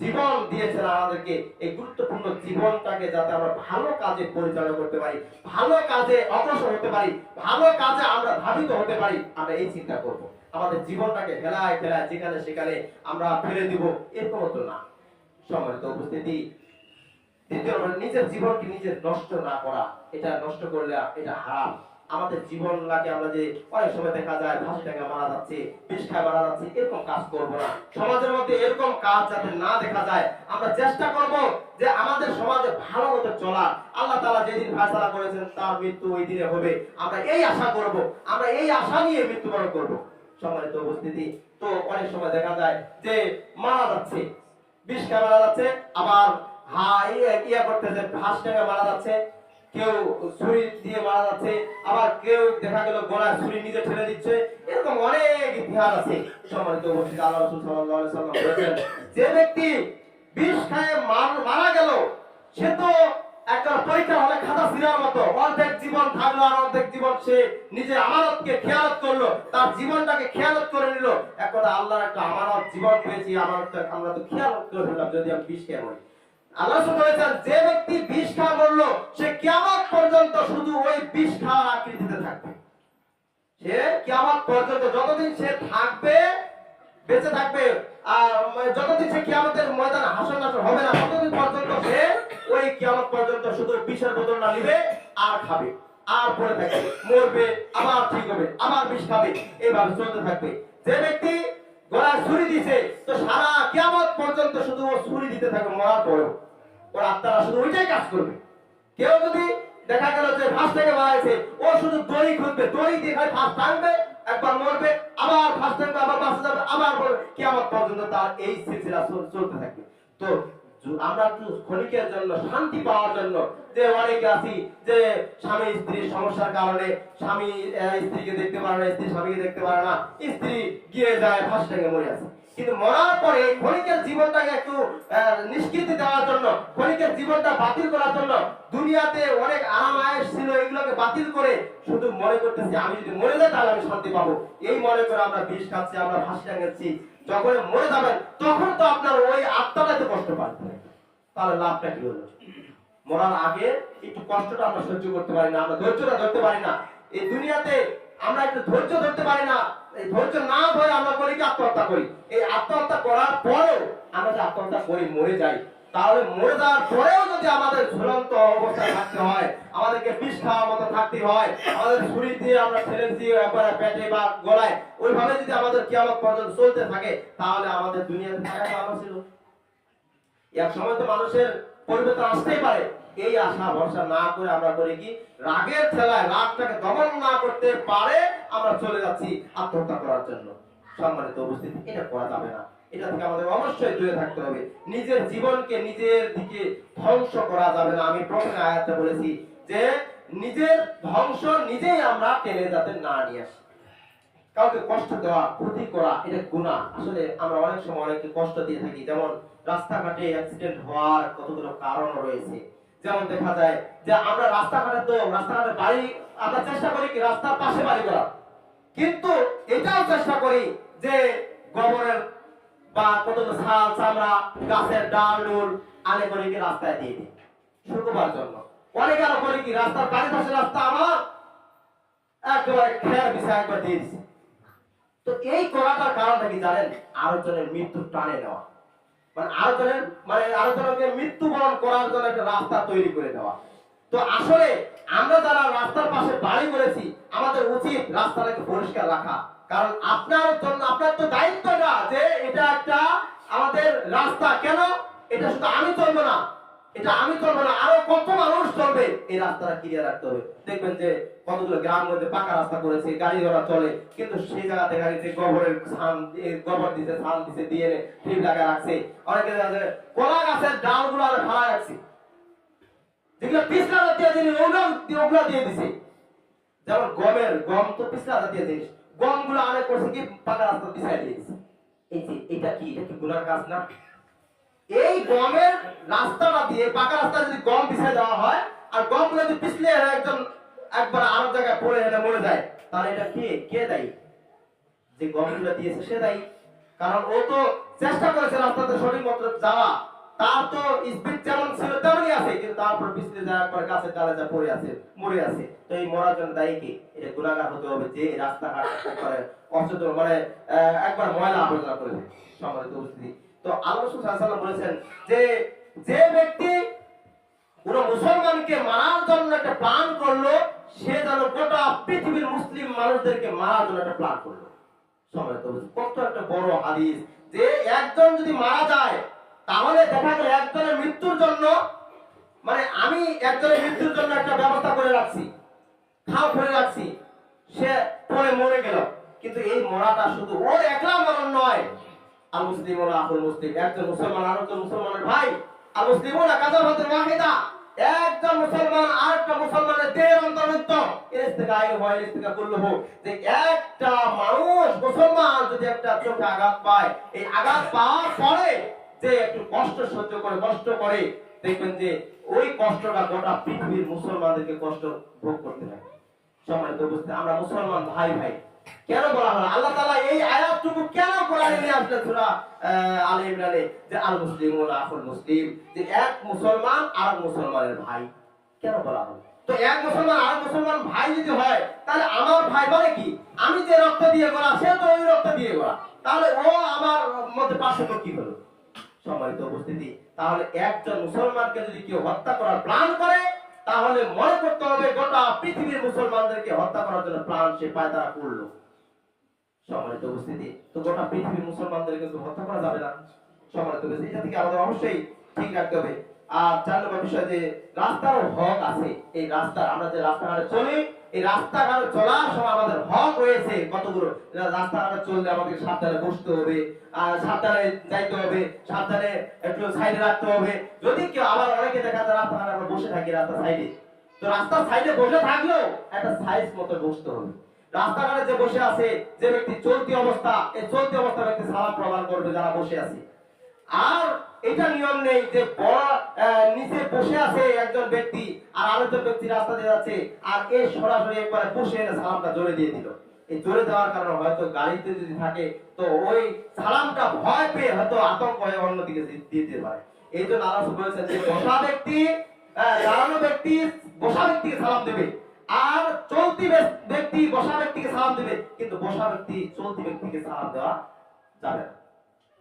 জীবন দিয়েছেন আমাদেরকে। এই গুরুত্বপূর্ণ জীবনটাকে যাতে আমরা ভালো কাজে পরিচালনা করতে পারি, ভালো কাজে অগ্রসর হতে পারি, ভালো কাজে আমরা ধাবিত হতে পারি, আমরা এই চিন্তা করব। আমাদের জীবনটাকে হেলায় ফেলায় যেখানে সেখানে আমরা ফেলে দিব, এরকম তো না। সম্মানিত উপস্থিতি, দ্বিতীয় নিজের জীবনকে নিজে নষ্ট না করা, এটা নষ্ট করলে এটা হারাম। আমাদের জীবন লাগে আমরা যে অনেক সময় দেখা যায় ফাঁসি টাকা মারা যাচ্ছে, বিষ খায় মারা যাচ্ছে, এরকম কাজ করবো না। সমাজের মধ্যে এরকম কাজ যাতে না দেখা যায় আমরা চেষ্টা করব যে আমাদের সমাজে ভালো মতো চলা। আল্লাহ তাআলা যেদিন ফয়সালা করেছেন তার মৃত্যু ওই দিনে হবে, আমরা এই আশা করব, আমরা এই আশা নিয়ে মৃত্যুবরণ করব। সম্মানিত উপস্থিতি, তো অনেক সময় দেখা যায় যে মারা যাচ্ছে, বিষ খায় মারা যাচ্ছে, আবার ইয়া করতেছে, ফাঁস টাকা মারা যাচ্ছে, কেউ ছুরি দিয়ে মারা যাচ্ছে, আবার কেউ দেখা গেল গলায় ছুরি নিজে ঠেলে দিচ্ছে, এরকম অনেক ইতিহাস আছে। সম্মানিত উপস্থিতি, আল্লাহ রাসূল সাল্লাল্লাহু আলাইহি ওয়াসাল্লাম বলেছেন যে ব্যক্তি বিষ খায় মারা গেল সে তো একটা পরীক্ষা হলে খাতা ছিঁড়ার মতো, অর্ধেক জীবন থাকলো আর অর্ধেক জীবন সে নিজের আমানতকে খেয়ালত করলো, তার জীবনটাকে খেয়ালত করে নিল। এক কথা আল্লাহর একটা আমানত জীবন পেয়েছি, আমানতটা আমরা তো খেয়ালত করে ফেললাম যদি আমি বিষ খেয়ে মরি। আল্লাহ বলেছেন যে ব্যক্তি বিষ খাওয়া মরলো সে কিয়ামত পর্যন্ত শুধু ওই বিষ খাওয়ার আকৃতিতে থাকবে। সে কিয়ামত পর্যন্ত যতদিন সে থাকবে, বেঁচে থাকবে, আর যতদিন সে কিয়ামতের ময়দানে হাসর নাসর হবে না, ততদিন পর্যন্ত সে ওই কিয়ামত পর্যন্ত শুধু বিষের বোতলটা নিবে আর খাবে, আর পড়ে থাকবে, মরবে, আবার ঠিক হবে, আবার বিষ খাবে, এইভাবে চলতে থাকবে। যে ব্যক্তি গলায় ছুরি দিছে তো সারা কিয়ামত পর্যন্ত শুধু ও ছুরি দিতে থাকবে, মরার পরেও ওর আত্মারা শুধু ওইটাই কাজ করবে। কেউ যদি দেখা গেল যে ফাঁস থেকে মারা গেছে, ও শুধু দড়ি খুঁজবে, দড়ি দিয়ে খালি ফাঁস টানবে, একবার মরবে, আবার ফাঁস টানবে, আবার বাঁচা যাবে, আবার মরবে, কিয়ামত পর্যন্ত তার এই সিলসিলা চলতে থাকবে। তো আমরা একটু ক্ষণিকের জন্য শান্তি পাওয়ার জন্য, যে অনেকে আছি যে স্বামী স্ত্রীর সমস্যার কারণে স্বামী স্ত্রীকে দেখতে পারে না, স্ত্রী স্বামীকে দেখতে পারে না, স্ত্রী গিয়ে যায় ফাঁস টাকে মরে আছে, কিন্তু মরার পরে ক্ষণিকের জীবনটাকে একটু নিষ্কৃতি দেওয়ার জন্য, ক্ষণিকের জীবনটা বাতিল করার জন্য, দুনিয়াতে অনেক আরাম আয়েশ ছিল এগুলোকে বাতিল করে শুধু মনে করতেছি আমি যদি মরে যাই তাহলে আমি শান্তি পাবো, এই মনে করে আমরা বিষ খাচ্ছি, আমরা ফাঁসি টাঙাচ্ছি। যখন মরে যাবেন তখন তো আপনার ওই আত্মাটা তো কষ্ট পাবে, তাহলে লাভটা কি হলো? মরার আগে একটু কষ্টটা আমরা সহ্য করতে পারি না, আমরা ধৈর্যটা ধরতে পারি না। এই দুনিয়াতে আমরা একটু ধৈর্য ধরতে পারি না, এই ধৈর্য না ধরে আমরা করি কি আত্মহত্যা করি। এই আত্মহত্যা করার পরেও আমরা যে আত্মহত্যা করি, মরে যাই, তাহলে মরে যাওয়ার পরেও যদি আমাদের ঝুলন্ত অবস্থায় থাকতে হয়, আমাদেরকে বিষ খাওয়ার মতো থাকতে হয়, আমাদের ছুরি দিয়ে আমরা ঠেলে দিয়ে একবার পেটে বা গলায় ওইভাবে যদি আমাদের কিয়ামত পর্যন্ত চলতে থাকে, তাহলে আমাদের দুনিয়াতে থাকা ভালো ছিল। এক সময় তো মানুষের পরিবর্তন আসতেই পারে, এই আশা ভরসা না করে আমরা করি কি রাগের ঠেলায়, রাগটাকে দমন না করতে পারে আমরা চলে যাচ্ছি আত্মহত্যা করার জন্য। সম্মানিত উপস্থিতি, এটা করা যাবে না, এটা থেকে আমাদের অবশ্যই দূরে থাকতে হবে। নিজের জীবনকে নিজের দিকে ধ্বংস করা যাবে না। আমি প্রথমে আয়াতে বলেছি যে নিজের ধ্বংস নিজেই আমরা টেনে যাতে না নিয়ে আসি। কাউকে কষ্ট দেওয়া, ক্ষতি করা, এটা গুনাহ। আসলে আমরা অনেক সময় অনেককে কষ্ট দিয়ে থাকি, যেমন রাস্তাঘাটে অ্যাক্সিডেন্ট হওয়ার কতগুলো কারণ রয়েছে। যেমন দেখা যায় যে আমরা রাস্তাঘাটে বাড়ি আমরা চেষ্টা করি কি রাস্তার পাশে বাড়ি করা, কিন্তু এটাও চেষ্টা করি যে গোবরের বা কতগুলো ছাল চামড়া গাছের ডাল ডুল আনে করে কি রাস্তায় দিয়ে দিই শুকোবার জন্য। অনেকে আরো করে কি রাস্তার বাড়ি পাশে রাস্তা আমার একেবারে খেয়ার বিষয় একবার দিয়ে দিচ্ছে। তো এই করাটার কারণটা কি জানেন? আরেকজনের মৃত্যু টানে নেওয়া, আরেকজনকে মৃত্যুবরণ করার জন্য একটা রাস্তা তৈরি করে দেওয়া। তো আসলে আমরা যারা রাস্তার পাশে বাড়ি করেছি আমাদের উচিত রাস্তাটাকে পরিষ্কার রাখা, কারণ আপনার জন্য আপনার তো দায়িত্বটা যে এটা একটা আমাদের রাস্তা, কেন এটা শুধু আমি চলবো না, আরো কত মানুষ চলবে, এই রাস্তাটা ক্লিয়ার রাখতে হবে। দেখবেন যে কতগুলো গ্রাম মধ্যে পাকা রাস্তা করেছে, গাড়ি ঘোড়া চলে, কিন্তু সেই জায়গা দেখা গেছে গোবর দিতে ছান দিতে দিয়ে ঠিক লাগা রাখছে। অনেকে কলা গাছের ডাল গুলো ফালা রাখছে, যেগুলো পিছলা জাতীয় জিনিস ওগুলো দিয়ে দিছে। যেমন গম তো পিছলা জাতীয় জিনিস, গমগুলো আনে করছে কি পাকা রাস্তা বিছাই দিয়েছে। এটা কি গুনার কাজ না? এই গমের রাস্তাটা দিয়ে পাকা রাস্তা যদি গম বিছাই দেওয়া হয় আর গমগুলো যদি পিছলে একজন একবার আরো জায়গায় পড়ে এনে মরে যায়, তাহলে এটা কে দায়ী? যে গমগুলো দিয়েছে সে দায়ী। কারণ ও তো চেষ্টা করেছে রাস্তাতে সঠিক মতো যাওয়া, তার তো স্পিড যেমন ছিল তেমনই আছে, কিন্তু তারপর পিছলে যাওয়ার পর গাছের ডালে যা পড়ে আছে, মরে আছে। তো এই মরার জন্য দায়ী কি? এটা গুনাহগার হতে হবে যে রাস্তাঘাট করে অসচেতন মানে একবার ময়লা আবর্জনা করে দেয়। সম্মানিত উপস্থিতি, তো আল্লাহ রাসূল সাল্লাল্লাহু আলাইহি ওয়াসাল্লাম বলেছেন যে ব্যক্তি পুরো মুসলমানকে মারার জন্য একটা প্ল্যান করলো, সে যেন গোটা পৃথিবীর মুসলিম মানুষদেরকে মারার জন্য একটা প্ল্যান করলো। সম্মানিত উপস্থিতি, কত একটা বড় হাদিস যে একজন যদি মারা যায় তাহলে দেখা গেল একজনের মৃত্যুর জন্য মানে আমি একজনের মৃত্যুর জন্য একটা ব্যবস্থা করে রাখছি, খাও করে রাখছি, সে পরে মরে গেল, কিন্তু এই মরাটা শুধু ওর একলা মরণ নয়। আল মুসলিমুনা আখুল মুসলিম, একজন মুসলমান আরেকজন মুসলমানের ভাই। আল মুসলিমুনা কাযাবাতুন ওয়াহিদা, একজন মুসলমান আরেকটা মুসলমানের দেহের অন্তর্ভুক্ত। ইস্তিগায় হয় ইস্তিগা কুল্লুহু, যে একটা মানুষ মুসলমান যদি একটা চোখে আঘাত পায়, এই আঘাত পাওয়ার পরে যে একটু কষ্ট সহ্য করে কষ্ট করে, দেখবেন যে ওই কষ্টটা গোটা পৃথিবীর মুসলমানদেরকে কষ্ট ভোগ করতে হয়। সম্মানিত উপস্থিতি, আমরা মুসলমান ভাই ভাই কেন বলা হলো? আল্লাহ তাআলা এই আয়াতটুকু কেন কোরআনে নিয়ে আসলেন সূরা আলে ইমরানে, যে আল মুসলিমুনা আখুল মুসলিম, যে এক মুসলমান আর মুসলমানের ভাই কেন বলা হলো? তো এক মুসলমান আর মুসলমান ভাই যদি হয়, তাহলে আমার ভাই বলে কি আমি যে রক্ত দিয়ে গড়া সে তো ওই রক্ত দিয়ে গড়া, তাহলে ও আমার মধ্যে পার্থক্য কি হলো? সম্মানিত উপস্থিতি, তাহলে একজন মুসলমানকে যদি কেউ হত্যা করার প্ল্যান করে, তাহলে মনে করতে হবে গোটা পৃথিবীর মুসলমানদেরকে হত্যা করার জন্য প্ল্যান সে পায়তারা করলো। সম্মানিত উপস্থিতি, তো গোটা পৃথিবীর মুসলমানদেরকে তো হত্যা করা যাবে না। সম্মানিত উপস্থিতি, এটা থেকে আমাদের অবশ্যই ঠিক রাখতে হবে। আর 4 নম্বর বিষয় যে রাস্তার হক আছে। এই রাস্তা আমরা যে রাস্তাঘাটে চলি, এই রাস্তাঘাটে চলার সময় আমাদের হক রয়েছে কতগুলো। রাস্তাঘাটে চললে আমাদের সাবধানে বসতে হবে, আর সাবধানে যাইতে হবে, সাবধানে একটু সাইডে রাখতে হবে। যদি কেউ আবার অনেকে দেখা যায় রাস্তাঘাটে আমরা বসে থাকি রাস্তা সাইডে, তো রাস্তার সাইডে বসে থাকলেও একটা সাইজ মতো বসতে হবে। রাস্তাঘাটে যে বসে আছে, যে ব্যক্তি চলতি অবস্থা, এই চলতি অবস্থা ব্যক্তি সালাম প্রদান করবে যারা বসে আছে। আর এটা নিয়ম নেই যে বড় নিচে বসে আছে একজন ব্যক্তি আর আরেকজন ব্যক্তি রাস্তা দিয়ে যাচ্ছে আর এ সরাসরি একবার বসে এনে সালামটা জোরে দিয়ে দিল। এই জোরে দেওয়ার কারণে হয়তো গাড়িতে যদি থাকে তো ওই সালামটা ভয় পেয়ে হয়তো আতঙ্ক হয়ে অন্যদিকে দিতে পারে। এই জন্য আল্লাহ বলেছেন যে বসা ব্যক্তি দাঁড়ানো ব্যক্তি বসা ব্যক্তিকে সালাম দেবে, আর চলতি ব্যক্তি বসা ব্যক্তিকে সালাম দেবে, কিন্তু বসা ব্যক্তি চলতি ব্যক্তিকে সালাম দেওয়া যাবে না।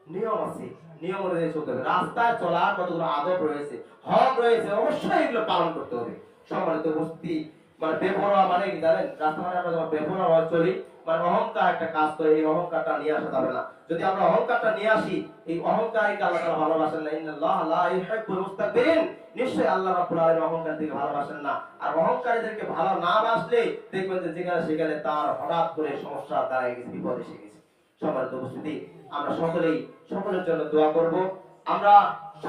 নিয়ম আছে, নিয়ম অনুযায়ী চলতে হবে। রাস্তায় চলার কতগুলো আদব রয়েছে, হক রয়েছে, অবশ্যই এগুলো পালন করতে হবে। সম্মানিত উপস্থিতি, মানে বেপরোয়া মানে কি জানেন? রাস্তাঘাটে আমরা যখন বেপরোয়া চলি, মানে অহংকার একটা কাজ করে, এই অহংকারটা নিয়ে আসা যাবে না। যদি আমরা অহংকারটা নিয়ে আসি, এই অহংকারীকে আল্লাহ তাআলা ভালোবাসেন না। ইন্নাল্লাহা লা ইউহিব্বুল মুস্তাকবিরিন, নিশ্চয়ই আল্লাহ রাব্বুল আলামিন অহংকারীদেরকে ভালোবাসেন না। আর অহংকারীদেরকে ভালো না বাসলে দেখবেন যে যেখানে সেখানে তার হঠাৎ করে সমস্যা দাঁড়ায় গেছে, বিপদ এসে গেছে। সম্মানিত উপস্থিতি, আমরা সকলের জন্য দোয়া করব। আমরা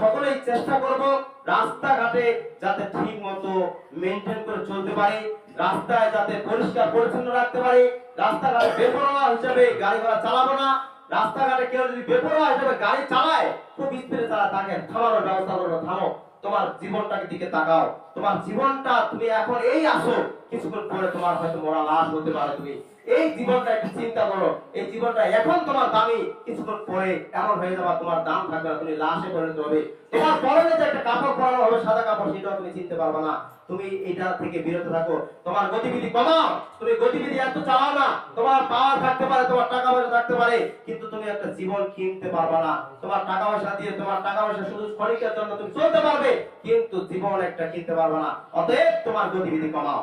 সকলেই চেষ্টা করব রাস্তাঘাটে যাতে ঠিক মতো মেইনটেইন করে চলতে পারি, রাস্তায় যাতে পরিষ্কার পরিচ্ছন্ন রাখতে পারি, রাস্তাঘাটে বেপরোয়া হিসেবে গাড়ি ঘোড়া চালাবো না। রাস্তাঘাটে কেউ যদি বেপরোয়া হিসেবে গাড়ি চালায়, খুব স্পিডে চালায়, তাকে থামানোর ব্যবস্থা করবো। থামো, তোমার জীবনটাকে দিকে তাকাও। তোমার জীবনটা তুমি এখন এই আসো, কিছুক্ষণ পরে তোমার হয়তো মরা লাশ হতে পারে। তুমি এই জীবনটা একটু চিন্তা করো, এই জীবনটা এখন তোমার দামি, কিছুক্ষণ পরে এমন হয়ে যাবে তোমার দাম থাকবে না, তুমি লাশে পরিণত হবে। তোমার পরনে যে একটা কাপড় পরানো হবে সাদা কাপড়, সেটাও তুমি চিনতে পারবে না। তুমি এটা থেকে বিরত থাকো, তোমার গতিবিধি কমাও। তুমি গতিবিধি এত চালাও না। তোমার পাওয়ার থাকতে পারে, তোমার টাকা পয়সা থাকতে পারে, কিন্তু তুমি একটা জীবন কিনতে পারবে না। তোমার টাকা পয়সা দিয়ে, তোমার টাকা পয়সা শুধু ক্ষণিকের জন্য তুমি চলতে পারবে, কিন্তু জীবন একটা কিনতে পারবে না। অতএব তোমার গতিবিধি কমাও।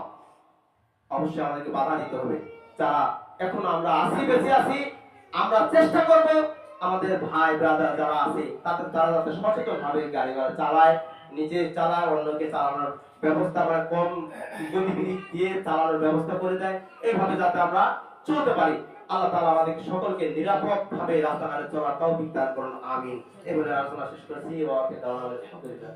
অবশ্যই আমাদেরকে বাধা দিতে হবে। যারা এখন আমরা আসি, বেঁচে আছি, আমরা চেষ্টা করব আমাদের ভাই ব্রাদার যারা আছে তারা যাতে সচেতন ভাবে গাড়ি ঘোড়া চালায়, নিজে চালায়, অন্যকে চালানোর ব্যবস্থা আমরা কম গতিবিধি দিয়ে চালানোর ব্যবস্থা করে দেয়। এইভাবে যাতে আমরা চলতে পারি। আল্লাহ তাআলা আমাদের সকলকে নিরাপদ ভাবে রাস্তাঘাটে চলার তৌফিক দান করুন, আমিন। এবারে আলোচনা শেষ করছি। ওয়া আলহামদুলিল্লাহ।